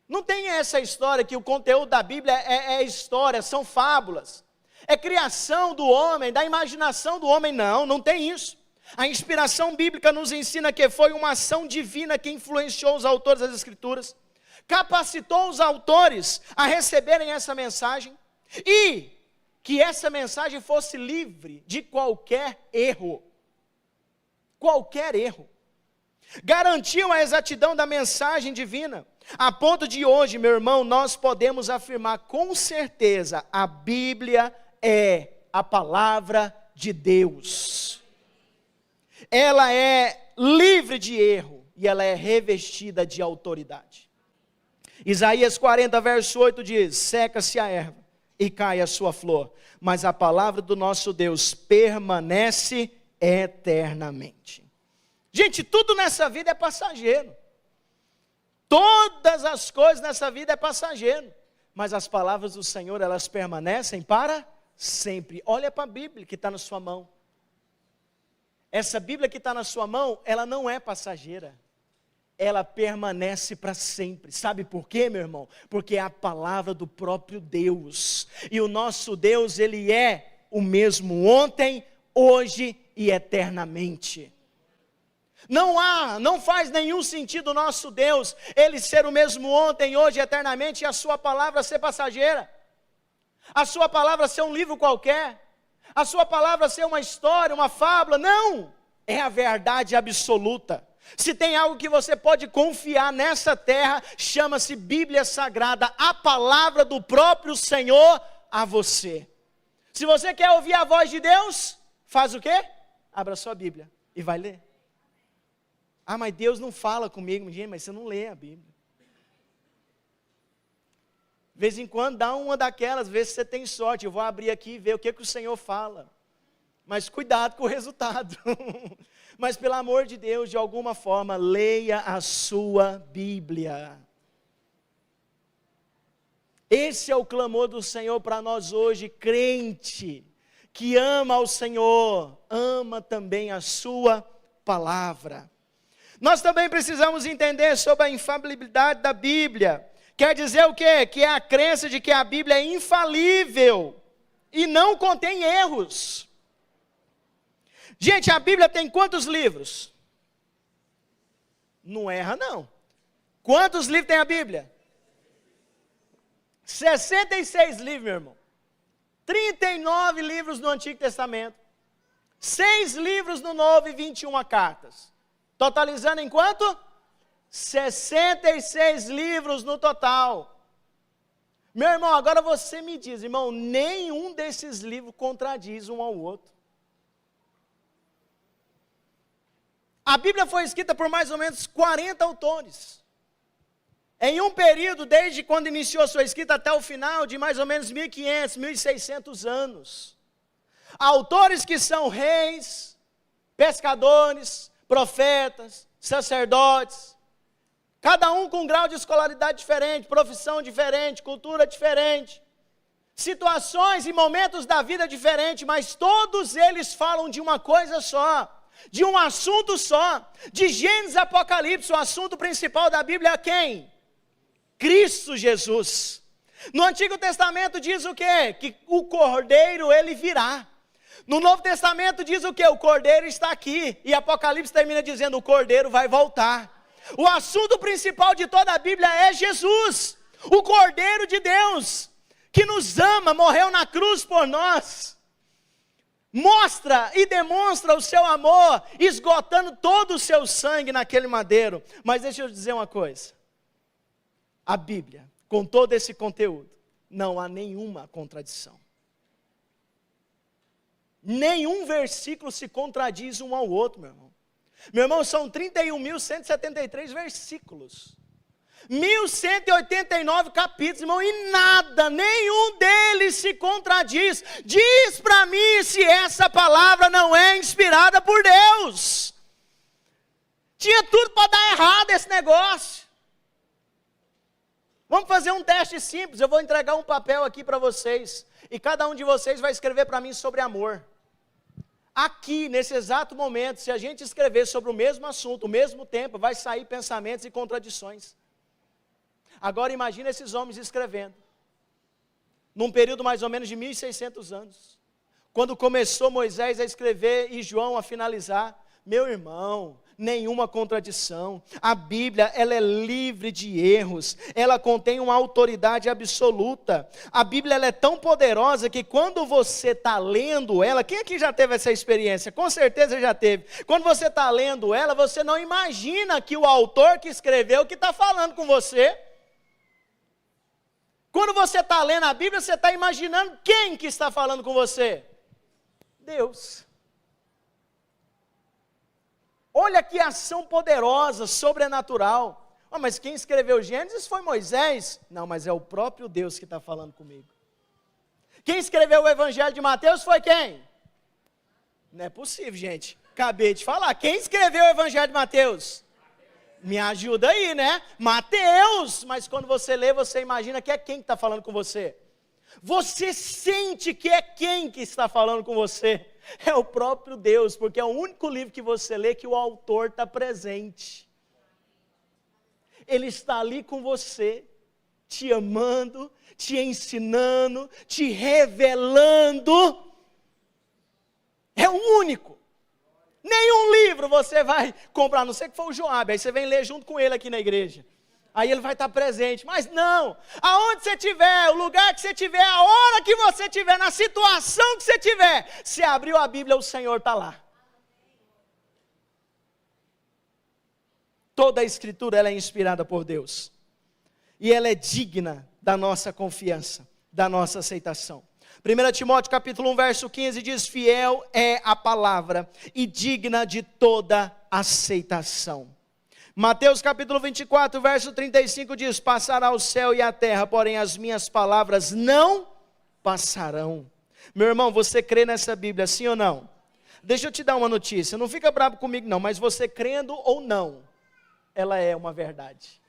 S1: Não tem essa história que o conteúdo da Bíblia é história, são fábulas. É criação do homem, da imaginação do homem. Não tem isso. A inspiração bíblica nos ensina que foi uma ação divina que influenciou os autores das Escrituras, capacitou os autores a receberem essa mensagem, e que essa mensagem fosse livre de qualquer erro. Qualquer erro. Garantiam a exatidão da mensagem divina, a ponto de hoje, meu irmão, nós podemos afirmar com certeza, a Bíblia é a palavra de Deus. Ela é livre de erro e ela é revestida de autoridade. Isaías 40, verso 8 diz: seca-se a erva e cai a sua flor, mas a palavra do nosso Deus permanece eternamente. Gente, tudo nessa vida é passageiro. Todas as coisas nessa vida é passageiro. Mas as palavras do Senhor, elas permanecem para sempre. Olha para a Bíblia que está na sua mão. Essa Bíblia que está na sua mão, ela não é passageira. Ela permanece para sempre. Sabe por quê, meu irmão? Porque é a palavra do próprio Deus. E o nosso Deus, Ele é o mesmo ontem, hoje e eternamente. Não faz nenhum sentido o nosso Deus, Ele ser o mesmo ontem, hoje e eternamente, e a sua palavra ser passageira. A sua palavra ser um livro qualquer. A sua palavra ser uma história, uma fábula. Não! É a verdade absoluta. Se tem algo que você pode confiar nessa terra, chama-se Bíblia Sagrada, a palavra do próprio Senhor a você. Se você quer ouvir a voz de Deus, faz o quê? Abra sua Bíblia e vai ler. Ah, mas Deus não fala comigo, mas você não lê a Bíblia. De vez em quando dá uma daquelas, vê se você tem sorte, eu vou abrir aqui e ver o que o Senhor fala. Mas cuidado com o resultado. Mas pelo amor de Deus, de alguma forma, leia a sua Bíblia. Esse é o clamor do Senhor para nós hoje, crente, que ama ao Senhor, ama também a sua palavra. Nós também precisamos entender sobre a infalibilidade da Bíblia. Quer dizer o quê? Que é a crença de que a Bíblia é infalível e não contém erros. Gente, a Bíblia tem quantos livros? Não erra não. Quantos livros tem a Bíblia? 66 livros, meu irmão. 39 livros no Antigo Testamento. 6 livros no Novo e 21 cartas. Totalizando em quanto? 66 livros no total. Meu irmão, agora você me diz, irmão, nenhum desses livros contradiz um ao outro. A Bíblia foi escrita por mais ou menos 40 autores. Em um período, desde quando iniciou a sua escrita até o final, de mais ou menos 1500, 1600 anos. Autores que são reis, pescadores, profetas, sacerdotes, cada um com um grau de escolaridade diferente, profissão diferente, cultura diferente, situações e momentos da vida diferentes, mas todos eles falam de uma coisa só, de um assunto só, de Gênesis e Apocalipse. O assunto principal da Bíblia é quem? Cristo Jesus. No Antigo Testamento diz o quê? Que o Cordeiro ele virá. No Novo Testamento diz o quê? O Cordeiro está aqui. E Apocalipse termina dizendo: o Cordeiro vai voltar. O assunto principal de toda a Bíblia é Jesus, o Cordeiro de Deus, que nos ama, morreu na cruz por nós. Mostra e demonstra o seu amor, esgotando todo o seu sangue naquele madeiro. Mas deixa eu dizer uma coisa. A Bíblia, com todo esse conteúdo, não há nenhuma contradição. Nenhum versículo se contradiz um ao outro, meu irmão. Meu irmão, são 31.173 versículos. 1.189 capítulos, irmão, e nada, nenhum deles se contradiz. Diz para mim se essa palavra não é inspirada por Deus. Tinha tudo para dar errado esse negócio. Vamos fazer um teste simples. Eu vou entregar um papel aqui para vocês, e cada um de vocês vai escrever para mim sobre amor. Aqui, nesse exato momento, se a gente escrever sobre o mesmo assunto, o mesmo tempo, vai sair pensamentos e contradições. Agora imagina esses homens escrevendo, num período mais ou menos de 1.600 anos, quando começou Moisés a escrever e João a finalizar. Meu irmão, nenhuma contradição. A Bíblia, ela é livre de erros, ela contém uma autoridade absoluta. A Bíblia, ela é tão poderosa que quando você está lendo ela, quem aqui já teve essa experiência? Com certeza já teve. Quando você está lendo ela, você não imagina que o autor que escreveu que está falando com você. Quando você está lendo a Bíblia, você está imaginando quem que está falando com você? Deus. Olha que ação poderosa, sobrenatural. Mas quem escreveu Gênesis foi Moisés. Não, mas é o próprio Deus que está falando comigo. Quem escreveu o Evangelho de Mateus foi quem? Não é possível, gente. Acabei de falar. Quem escreveu o Evangelho de Mateus? Me ajuda aí, né? Mateus. Mas quando você lê, você imagina que é quem está falando com você. Você sente que é quem que está falando com você. É o próprio Deus, porque é o único livro que você lê que o autor está presente. Ele está ali com você, te amando, te ensinando, te revelando. É o único. Nenhum livro você vai comprar, a não ser que for o Joab, aí você vem ler junto com ele aqui na igreja. Aí ele vai estar presente, mas não, aonde você estiver, o lugar que você estiver, a hora que você estiver, na situação que você estiver, se abriu a Bíblia, o Senhor está lá. Toda a Escritura ela é inspirada por Deus, e ela é digna da nossa confiança, da nossa aceitação. 1 Timóteo capítulo 1, verso 15 diz, fiel é a palavra e digna de toda aceitação. Mateus capítulo 24, verso 35 diz, passará o céu e a terra, porém as minhas palavras não passarão. Meu irmão, você crê nessa Bíblia, sim ou não? Deixa eu te dar uma notícia, não fica bravo comigo não, mas você crendo ou não, ela é uma verdade.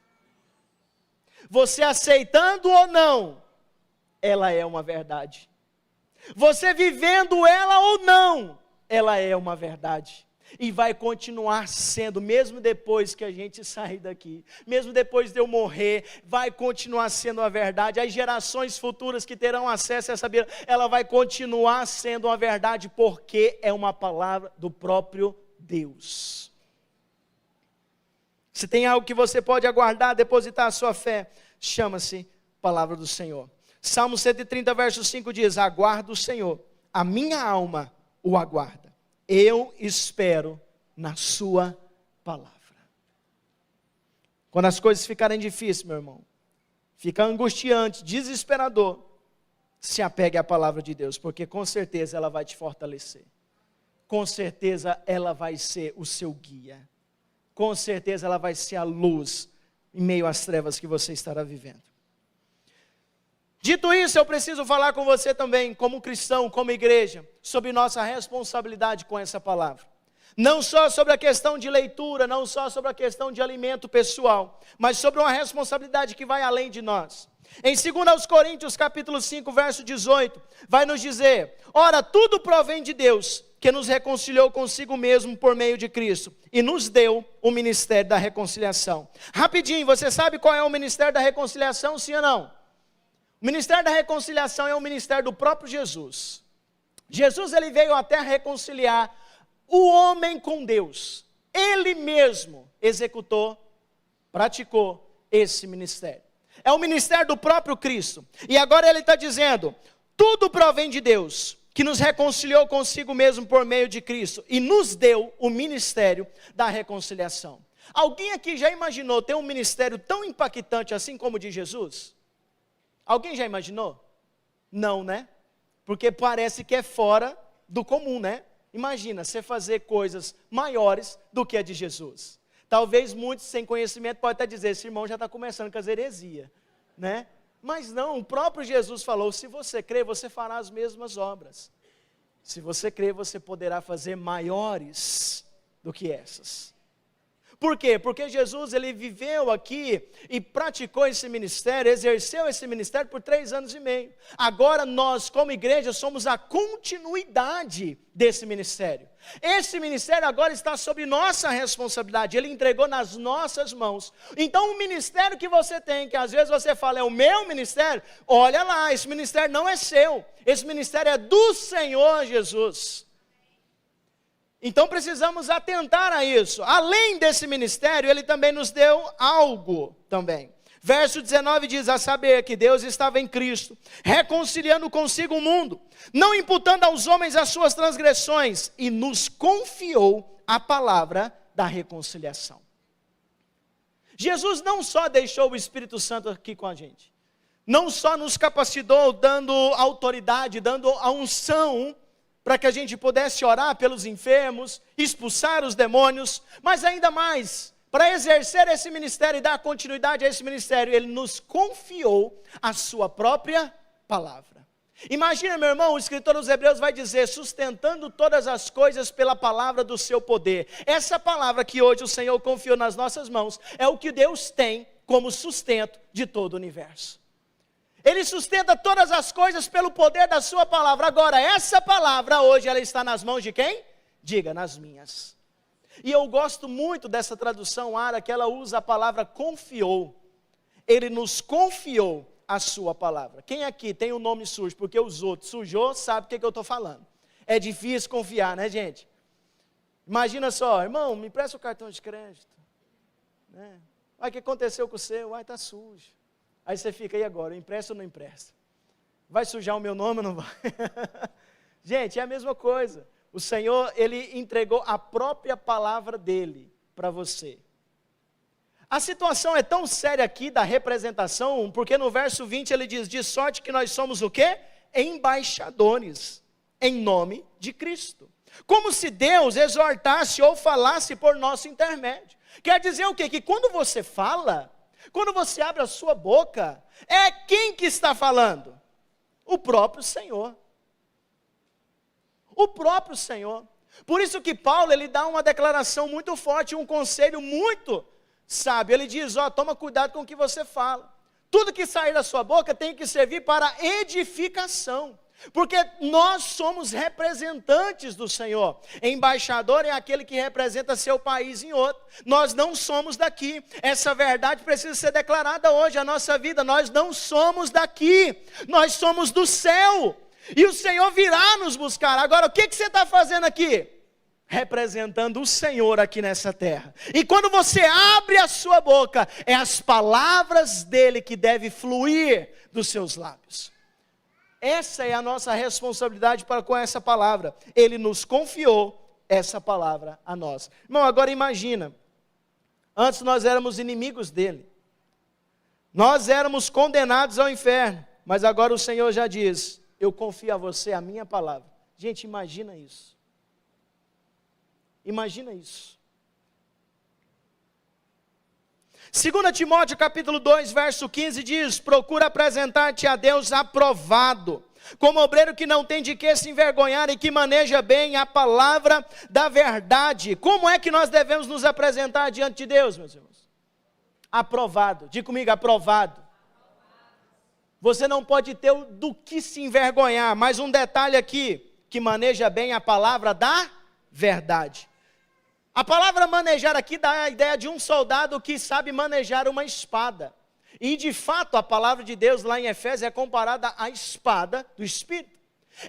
S1: Você aceitando ou não, ela é uma verdade. Você vivendo ela ou não, ela é uma verdade. E vai continuar sendo, mesmo depois que a gente sair daqui, mesmo depois de eu morrer, vai continuar sendo uma verdade. As gerações futuras que terão acesso a essa Bíblia, ela vai continuar sendo uma verdade, porque é uma palavra do próprio Deus. Se tem algo que você pode aguardar, depositar a sua fé, chama-se palavra do Senhor. Salmo 130, verso 5 diz, aguardo o Senhor, a minha alma o aguarda. Eu espero na sua palavra. Quando as coisas ficarem difíceis, meu irmão, fica angustiante, desesperador, se apegue à palavra de Deus, porque com certeza ela vai te fortalecer. Com certeza ela vai ser o seu guia. Com certeza ela vai ser a luz em meio às trevas que você estará vivendo. Dito isso, eu preciso falar com você também, como cristão, como igreja, sobre nossa responsabilidade com essa palavra. Não só sobre a questão de leitura, não só sobre a questão de alimento pessoal, mas sobre uma responsabilidade que vai além de nós. Em 2 Coríntios capítulo 5, verso 18, vai nos dizer, ora, tudo provém de Deus, que nos reconciliou consigo mesmo por meio de Cristo, e nos deu o ministério da reconciliação. Rapidinho, você sabe qual é o ministério da reconciliação, sim ou não? O ministério da reconciliação é o ministério do próprio Jesus. Jesus ele veio à terra reconciliar o homem com Deus. Ele mesmo executou, praticou esse ministério. É o ministério do próprio Cristo. E agora ele está dizendo, tudo provém de Deus, que nos reconciliou consigo mesmo por meio de Cristo, e nos deu o ministério da reconciliação. Alguém aqui já imaginou ter um ministério tão impactante assim como o de Jesus? Alguém já imaginou? Não, né? Porque parece que é fora do comum, né? Imagina, você fazer coisas maiores do que a de Jesus. Talvez muitos sem conhecimento podem até dizer, esse irmão já está começando com as heresias, né? Mas não, o próprio Jesus falou, se você crer, você fará as mesmas obras. Se você crer, você poderá fazer maiores do que essas. Por quê? Porque Jesus ele viveu aqui e praticou esse ministério, exerceu esse ministério por 3 anos e meio. Agora nós, como igreja, somos a continuidade desse ministério. Esse ministério agora está sob nossa responsabilidade, ele entregou nas nossas mãos. Então o ministério que você tem, que às vezes você fala, é o meu ministério, olha lá, esse ministério não é seu, esse ministério é do Senhor Jesus. Então precisamos atentar a isso. Além desse ministério, ele também nos deu algo também. Verso 19 diz, a saber que Deus estava em Cristo, reconciliando consigo o mundo, não imputando aos homens as suas transgressões, e nos confiou a palavra da reconciliação. Jesus não só deixou o Espírito Santo aqui com a gente, não só nos capacitou, dando autoridade, dando a unção para que a gente pudesse orar pelos enfermos, expulsar os demônios, mas ainda mais, para exercer esse ministério e dar continuidade a esse ministério, Ele nos confiou a sua própria palavra. Imagina, meu irmão, o escritor dos Hebreus vai dizer, sustentando todas as coisas pela palavra do seu poder. Essa palavra que hoje o Senhor confiou nas nossas mãos, é o que Deus tem como sustento de todo o universo. Ele sustenta todas as coisas pelo poder da sua palavra. Agora, essa palavra hoje, ela está nas mãos de quem? Diga, nas minhas. E eu gosto muito dessa tradução árabe, que ela usa a palavra confiou. Ele nos confiou a sua palavra. Quem aqui tem o nome sujo, porque os outros sujou, sabe o que eu estou falando. É difícil confiar, né, gente? Imagina só, irmão, me empresta o cartão de crédito. Né? O que aconteceu com o seu? Está sujo. Aí você fica, e agora, eu empresto ou não empresto? Vai sujar o meu nome ou não vai? Gente, é a mesma coisa. O Senhor, Ele entregou a própria palavra dEle para você. A situação é tão séria aqui da representação, porque no verso 20 ele diz, de sorte que nós somos o quê? Embaixadores, em nome de Cristo. Como se Deus exortasse ou falasse por nosso intermédio. Quer dizer o quê? Que quando você fala, quando você abre a sua boca, é quem que está falando? O próprio Senhor. O próprio Senhor. Por isso que Paulo, ele dá uma declaração muito forte, um conselho muito sábio. Ele diz, toma cuidado com o que você fala. Tudo que sair da sua boca tem que servir para edificação. Porque nós somos representantes do Senhor. Embaixador é aquele que representa seu país em outro. Nós não somos daqui. Essa verdade precisa ser declarada hoje. A nossa vida, nós não somos daqui. Nós somos do céu. E o Senhor virá nos buscar. Agora, o que você está fazendo aqui? Representando o Senhor aqui nessa terra. E quando você abre a sua boca, é as palavras dele que devem fluir dos seus lábios. Essa é a nossa responsabilidade para com essa palavra. Ele nos confiou essa palavra a nós. Irmão, agora imagina. Antes nós éramos inimigos dele. Nós éramos condenados ao inferno. Mas agora o Senhor já diz, eu confio a você a minha palavra. Gente, imagina isso. Imagina isso. 2 Timóteo capítulo 2, verso 15 diz, procura apresentar-te a Deus aprovado, como obreiro que não tem de que se envergonhar e que maneja bem a palavra da verdade. Como é que nós devemos nos apresentar diante de Deus, meus irmãos? Aprovado. Diga comigo, aprovado. Você não pode ter do que se envergonhar, mas um detalhe aqui, que maneja bem a palavra da verdade. A palavra manejar aqui dá a ideia de um soldado que sabe manejar uma espada. E de fato a palavra de Deus lá em Efésios é comparada à espada do Espírito.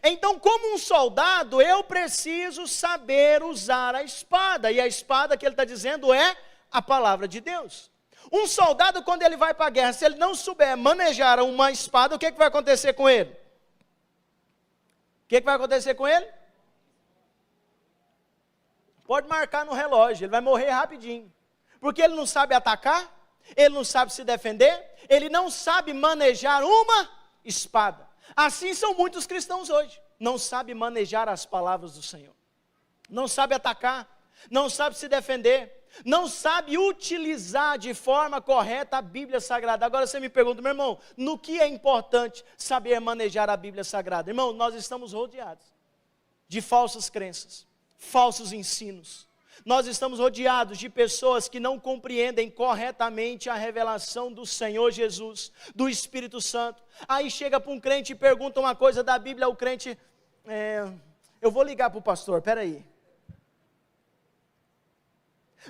S1: Então, como um soldado, eu preciso saber usar a espada. E a espada que ele está dizendo é a palavra de Deus. Um soldado, quando ele vai para a guerra, se ele não souber manejar uma espada, o que vai acontecer com ele? O que vai acontecer com ele? Pode marcar no relógio, ele vai morrer rapidinho. Porque ele não sabe atacar, ele não sabe se defender, ele não sabe manejar uma espada. Assim são muitos cristãos hoje. Não sabem manejar as palavras do Senhor. Não sabe atacar, não sabe se defender, não sabe utilizar de forma correta a Bíblia Sagrada. Agora você me pergunta, meu irmão, no que é importante saber manejar a Bíblia Sagrada? Irmão, nós estamos rodeados de falsas crenças, falsos ensinos. Nós estamos rodeados de pessoas que não compreendem corretamente a revelação do Senhor Jesus, do Espírito Santo. Aí chega para um crente e pergunta uma coisa da Bíblia, o crente, eu vou ligar para o pastor, peraí.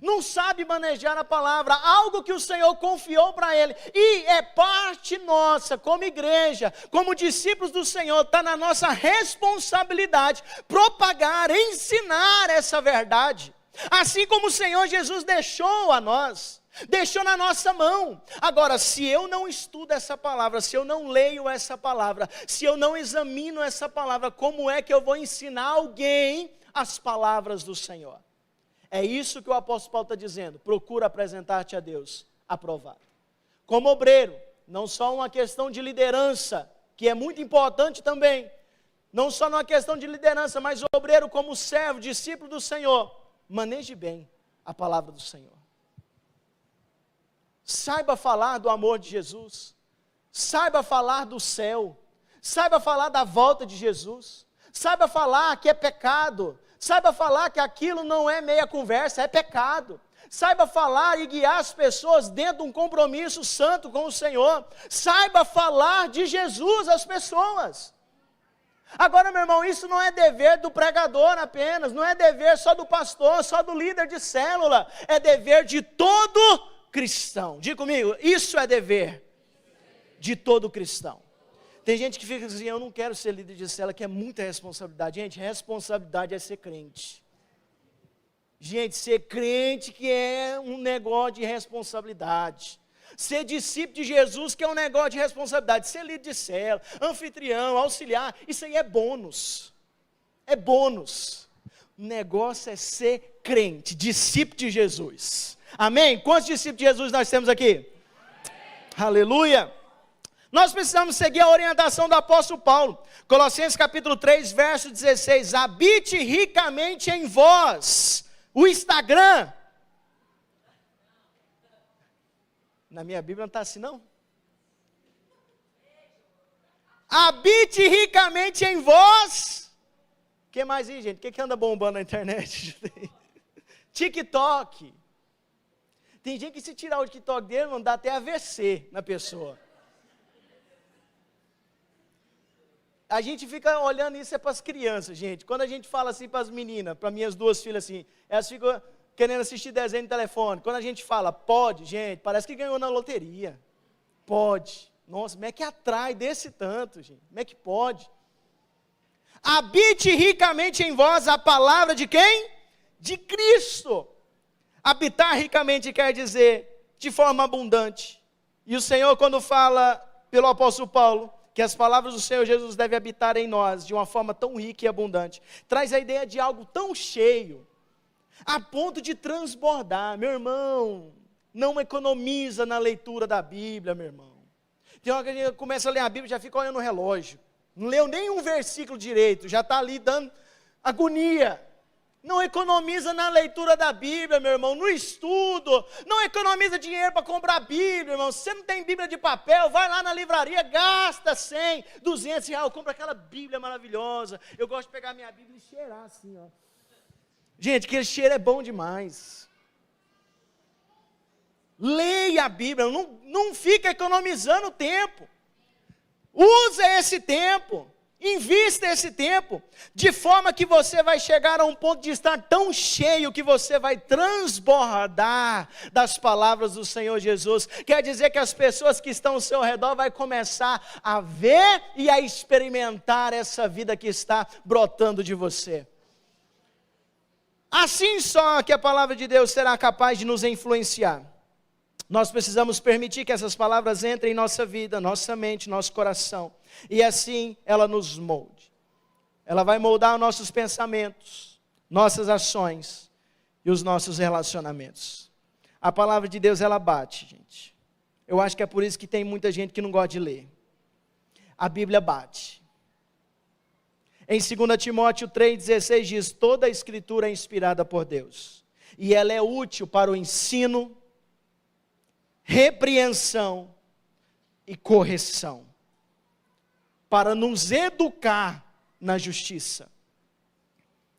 S1: Não sabe manejar a palavra, algo que o Senhor confiou para ele, e é parte nossa, como igreja, como discípulos do Senhor, está na nossa responsabilidade, propagar, ensinar essa verdade, assim como o Senhor Jesus deixou a nós, deixou na nossa mão. Agora, se eu não estudo essa palavra, se eu não leio essa palavra, se eu não examino essa palavra, como é que eu vou ensinar alguém as palavras do Senhor? É isso que o apóstolo Paulo está dizendo, procura apresentar-te a Deus aprovado. Como obreiro, não só uma questão de liderança, que é muito importante também, não só numa questão de liderança, mas obreiro como servo, discípulo do Senhor, maneje bem a palavra do Senhor. Saiba falar do amor de Jesus, saiba falar do céu, saiba falar da volta de Jesus, saiba falar que é pecado, saiba falar que aquilo não é meia conversa, é pecado. Saiba falar e guiar as pessoas dentro de um compromisso santo com o Senhor. Saiba falar de Jesus às pessoas. Agora, meu irmão, isso não é dever do pregador apenas, não é dever só do pastor, só do líder de célula, é dever de todo cristão. Diga comigo, isso é dever de todo cristão. Tem gente que fica assim, eu não quero ser líder de célula, que é muita responsabilidade. Gente, responsabilidade é ser crente. Gente, ser crente que é um negócio de responsabilidade. Ser discípulo de Jesus que é um negócio de responsabilidade. Ser líder de célula, anfitrião, auxiliar, isso aí é bônus. É bônus. O negócio é ser crente, discípulo de Jesus. Amém? Quantos discípulos de Jesus nós temos aqui? Amém. Aleluia. Nós precisamos seguir a orientação do apóstolo Paulo. Colossenses capítulo 3, verso 16. Habite ricamente em vós o Instagram. Na minha Bíblia não está assim não. Habite ricamente em vós. O que mais aí, gente? O que anda bombando na internet? TikTok. Tem gente que se tirar o TikTok dele, não dá até AVC na pessoa. A gente fica olhando isso para as crianças, gente. Quando a gente fala assim para as meninas, para minhas duas filhas assim, elas ficam querendo assistir desenho no telefone. Quando a gente fala, pode, gente, parece que ganhou na loteria. Pode. Nossa, como é que atrai desse tanto, gente? Como é que pode? Habite ricamente em vós a palavra de quem? De Cristo. Habitar ricamente quer dizer de forma abundante. E o Senhor, quando fala pelo apóstolo Paulo, que as palavras do Senhor Jesus devem habitar em nós de uma forma tão rica e abundante, traz a ideia de algo tão cheio, a ponto de transbordar. Meu irmão, não economiza na leitura da Bíblia, meu irmão. Tem hora que a gente começa a ler a Bíblia e já fica olhando o relógio, não leu nenhum versículo direito, já está ali dando agonia. Não economiza na leitura da Bíblia, meu irmão, no estudo. Não economiza dinheiro para comprar Bíblia, irmão. Se você não tem Bíblia de papel, vai lá na livraria, gasta 100, 200 reais, compra aquela Bíblia maravilhosa. Eu gosto de pegar minha Bíblia e cheirar assim, ó. Gente, aquele cheiro é bom demais. Leia a Bíblia, não fica economizando tempo. Usa esse tempo. Invista esse tempo, de forma que você vai chegar a um ponto de estar tão cheio que você vai transbordar das palavras do Senhor Jesus. Quer dizer que as pessoas que estão ao seu redor vão começar a ver e a experimentar essa vida que está brotando de você. Assim só que a palavra de Deus será capaz de nos influenciar. Nós precisamos permitir que essas palavras entrem em nossa vida, nossa mente, nosso coração. E assim ela nos molde. Ela vai moldar nossos pensamentos, nossas ações e os nossos relacionamentos. A palavra de Deus, ela bate, gente. Eu acho que é por isso que tem muita gente que não gosta de ler. A Bíblia bate. Em 2 Timóteo 3,16 diz, toda a escritura é inspirada por Deus. E ela é útil para o ensino, repreensão e correção, para nos educar na justiça.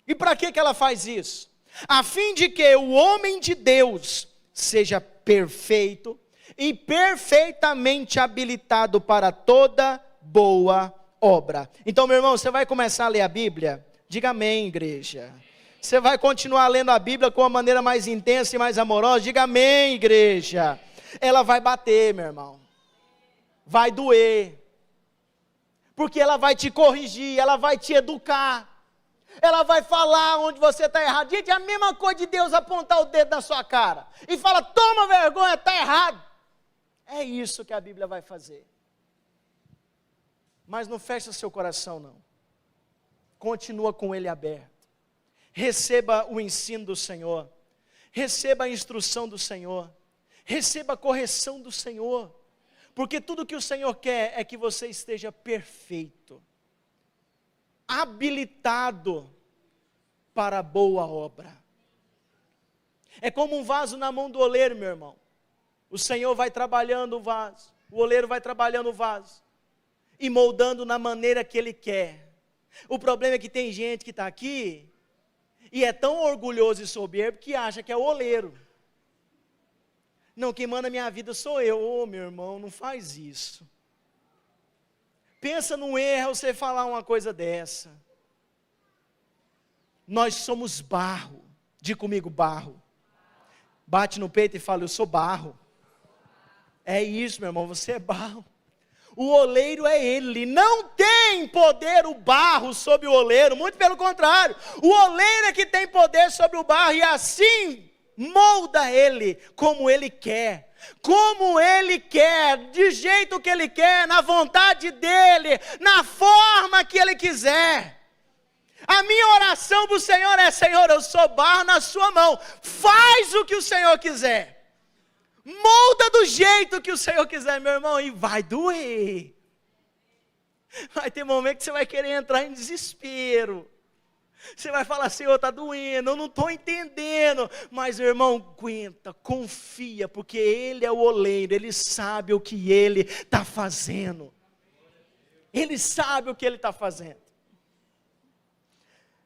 S1: E para que ela faz isso? A fim de que o homem de Deus seja perfeito e perfeitamente habilitado para toda boa obra. Então, meu irmão, você vai começar a ler a Bíblia? Diga amém, igreja. Você vai continuar lendo a Bíblia com uma maneira mais intensa e mais amorosa? Diga amém, igreja. Ela vai bater, meu irmão. Vai doer. Porque ela vai te corrigir, ela vai te educar. Ela vai falar onde você está errado. Gente, é a mesma coisa de Deus apontar o dedo na sua cara e fala, toma vergonha, está errado. É isso que a Bíblia vai fazer. Mas não fecha seu coração, não. Continua com ele aberto. Receba o ensino do Senhor. Receba a instrução do Senhor. Receba a correção do Senhor. Porque tudo que o Senhor quer é que você esteja perfeito. habilitado para a boa obra. É como um vaso na mão do oleiro, meu irmão. O Senhor vai trabalhando o vaso, o oleiro vai trabalhando o vaso, e moldando na maneira que Ele quer. O problema é que tem gente que está aqui, e é tão orgulhoso e soberbo, que acha que é o oleiro. Não, quem manda minha vida sou eu. Ô, meu irmão, não faz isso. Pensa num erro você falar uma coisa dessa. Nós somos barro. Diga comigo, barro. Bate no peito e fala, eu sou barro. É isso, meu irmão, você é barro. O oleiro é ele, não tem poder o barro sobre o oleiro, muito pelo contrário. O oleiro é que tem poder sobre o barro, e assim molda ele como ele quer. Como ele quer, de jeito que ele quer, na vontade dele, na forma que ele quiser. A minha oração para o Senhor é, Senhor, eu sou barro na sua mão, faz o que o Senhor quiser, molda do jeito que o Senhor quiser, meu irmão, e vai doer, vai ter momento que você vai querer entrar em desespero, você vai falar, Senhor, está doendo, eu não estou entendendo, mas meu irmão, aguenta, confia, porque Ele é o oleiro, Ele sabe o que Ele está fazendo, Ele sabe o que Ele está fazendo.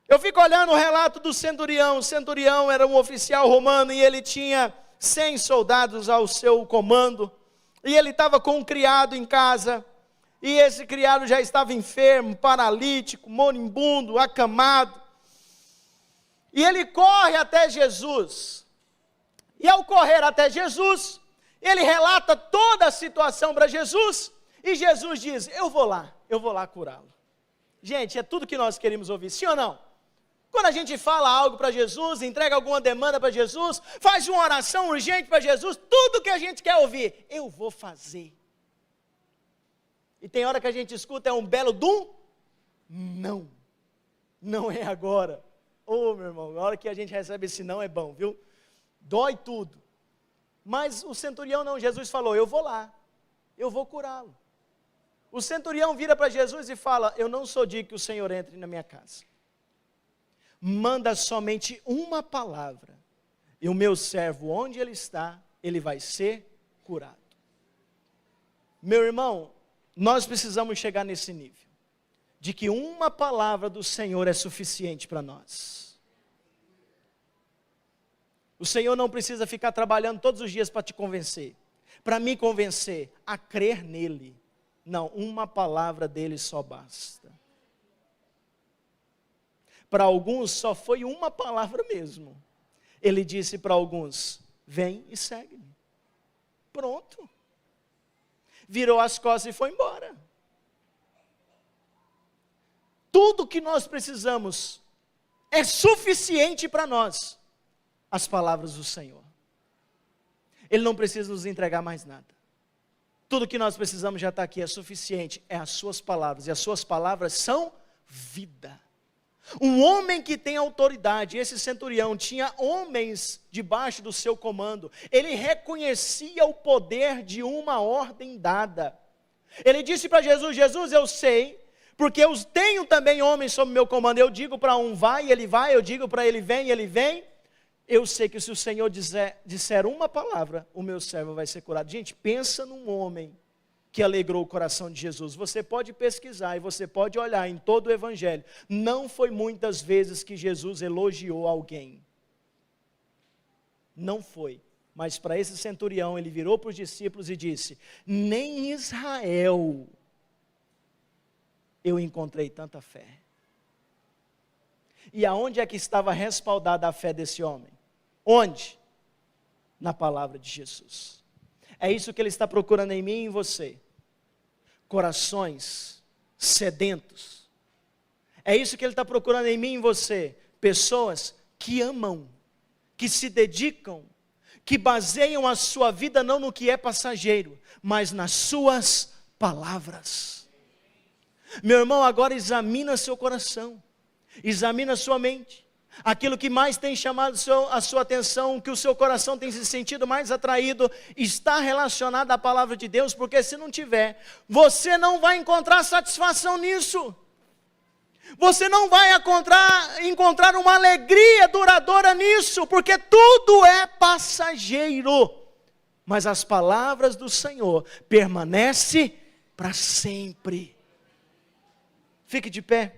S1: Eu fico olhando o relato do centurião. O centurião era um oficial romano e ele tinha 100 soldados ao seu comando. E ele estava com um criado em casa. E esse criado já estava enfermo, paralítico, moribundo, acamado. E ele corre até Jesus. E ao correr até Jesus, ele relata toda a situação para Jesus. E Jesus diz, eu vou lá curá-lo. Gente, é tudo que nós queremos ouvir, sim ou não? Quando a gente fala algo para Jesus, entrega alguma demanda para Jesus, faz uma oração urgente para Jesus, tudo que a gente quer ouvir, eu vou fazer. E tem hora que a gente escuta, é um belo não, não é agora. Ô, meu irmão, a hora que a gente recebe esse não é bom, viu? Dói tudo. Mas o centurião não, Jesus falou, eu vou lá, eu vou curá-lo. O centurião vira para Jesus e fala, eu não sou digno que o Senhor entre na minha casa. Manda somente uma palavra, e o meu servo, onde ele está, ele vai ser curado. Meu irmão, nós precisamos chegar nesse nível, de que uma palavra do Senhor é suficiente para nós. O Senhor não precisa ficar trabalhando todos os dias para te convencer, para me convencer a crer nele. Não, uma palavra dele só basta. Para alguns só foi uma palavra mesmo. Ele disse para alguns, vem e segue-me. Pronto. Virou as costas e foi embora. Tudo que nós precisamos é suficiente para nós. As palavras do Senhor. Ele não precisa nos entregar mais nada. Tudo que nós precisamos já está aqui, é suficiente. É as suas palavras. E as suas palavras são vida. Um homem que tem autoridade, esse centurião tinha homens debaixo do seu comando, ele reconhecia o poder de uma ordem dada. Ele disse para Jesus, Jesus, eu sei, porque eu tenho também homens sob meu comando, eu digo para um vai, ele vai, eu digo para ele vem, eu sei que se o Senhor disser uma palavra, o meu servo vai ser curado. Gente, pensa num homem que alegrou o coração de Jesus. Você pode pesquisar e você pode olhar em todo o evangelho. Não foi muitas vezes que Jesus elogiou alguém. Não foi. Mas para esse centurião, ele virou para os discípulos e disse, nem em Israel eu encontrei tanta fé. E aonde é que estava respaldada a fé desse homem? Onde? Na palavra de Jesus. É isso que Ele está procurando em mim e em você. Corações sedentos. É isso que Ele está procurando em mim e em você. Pessoas que amam, que se dedicam, que baseiam a sua vida não no que é passageiro, mas nas suas palavras. Meu irmão, agora examina seu coração. Examina sua mente. Aquilo que mais tem chamado a sua atenção, que o seu coração tem se sentido mais atraído, está relacionado à palavra de Deus, porque se não tiver, você não vai encontrar satisfação nisso. Você não vai encontrar uma alegria duradoura nisso, porque tudo é passageiro. Mas as palavras do Senhor permanecem para sempre. Fique de pé.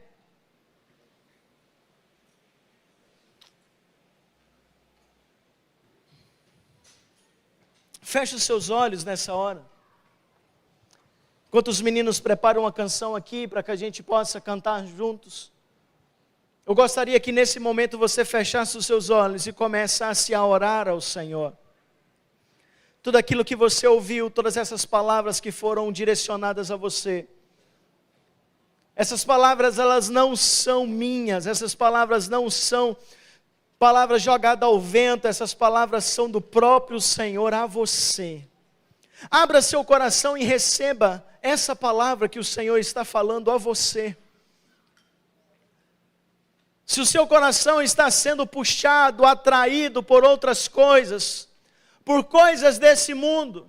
S1: Feche os seus olhos nessa hora. Enquanto os meninos preparam uma canção aqui para que a gente possa cantar juntos, eu gostaria que nesse momento você fechasse os seus olhos e começasse a orar ao Senhor. Tudo aquilo que você ouviu, todas essas palavras que foram direcionadas a você, essas palavras elas não são minhas, essas palavras não são palavras jogadas ao vento, essas palavras são do próprio Senhor a você. Abra seu coração e receba essa palavra que o Senhor está falando a você. Se o seu coração está sendo puxado, atraído por outras coisas, por coisas desse mundo,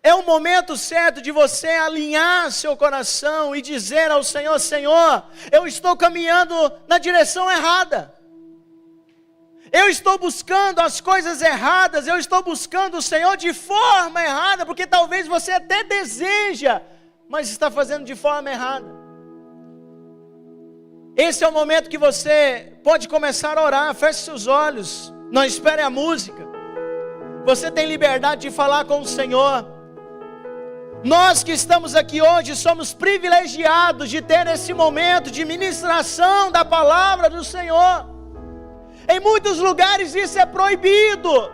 S1: é o momento certo de você alinhar seu coração e dizer ao Senhor: Senhor, eu estou caminhando na direção errada. Eu estou buscando as coisas erradas, eu estou buscando o Senhor de forma errada, porque talvez você até deseja, mas está fazendo de forma errada. Esse é o momento que você pode começar a orar. Feche seus olhos, não espere a música. Você tem liberdade de falar com o Senhor. Nós que estamos aqui hoje somos privilegiados de ter esse momento de ministração da palavra do Senhor. Em muitos lugares isso é proibido.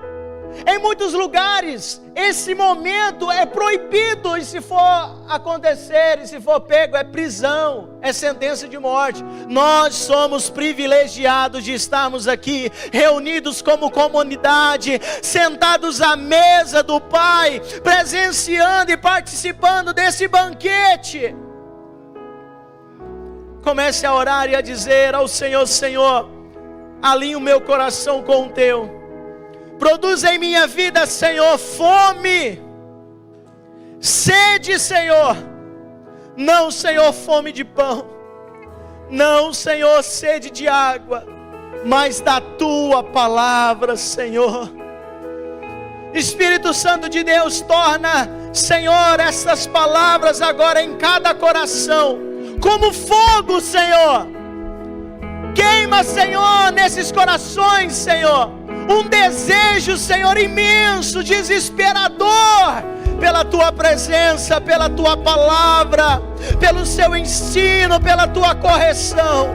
S1: Em muitos lugares esse momento é proibido. E se for acontecer, e se for pego, é prisão, é sentença de morte. Nós somos privilegiados de estarmos aqui, reunidos como comunidade, sentados à mesa do Pai, presenciando e participando desse banquete. Comece a orar e a dizer ao Senhor: Senhor, alinhe o meu coração com o teu. Produz em minha vida, Senhor, fome, sede, Senhor. Não, Senhor, fome de pão. Não, Senhor, sede de água, mas da tua palavra, Senhor. Espírito Santo de Deus, torna, Senhor, essas palavras agora em cada coração como fogo, Senhor. Queima, Senhor, nesses corações, Senhor, um desejo, Senhor, imenso, desesperador, pela Tua presença, pela Tua palavra, pelo Seu ensino, pela Tua correção.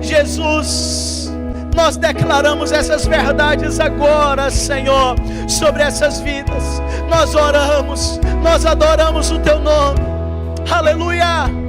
S1: Jesus, nós declaramos essas verdades agora, Senhor, sobre essas vidas. Nós oramos, nós adoramos o Teu nome. Aleluia.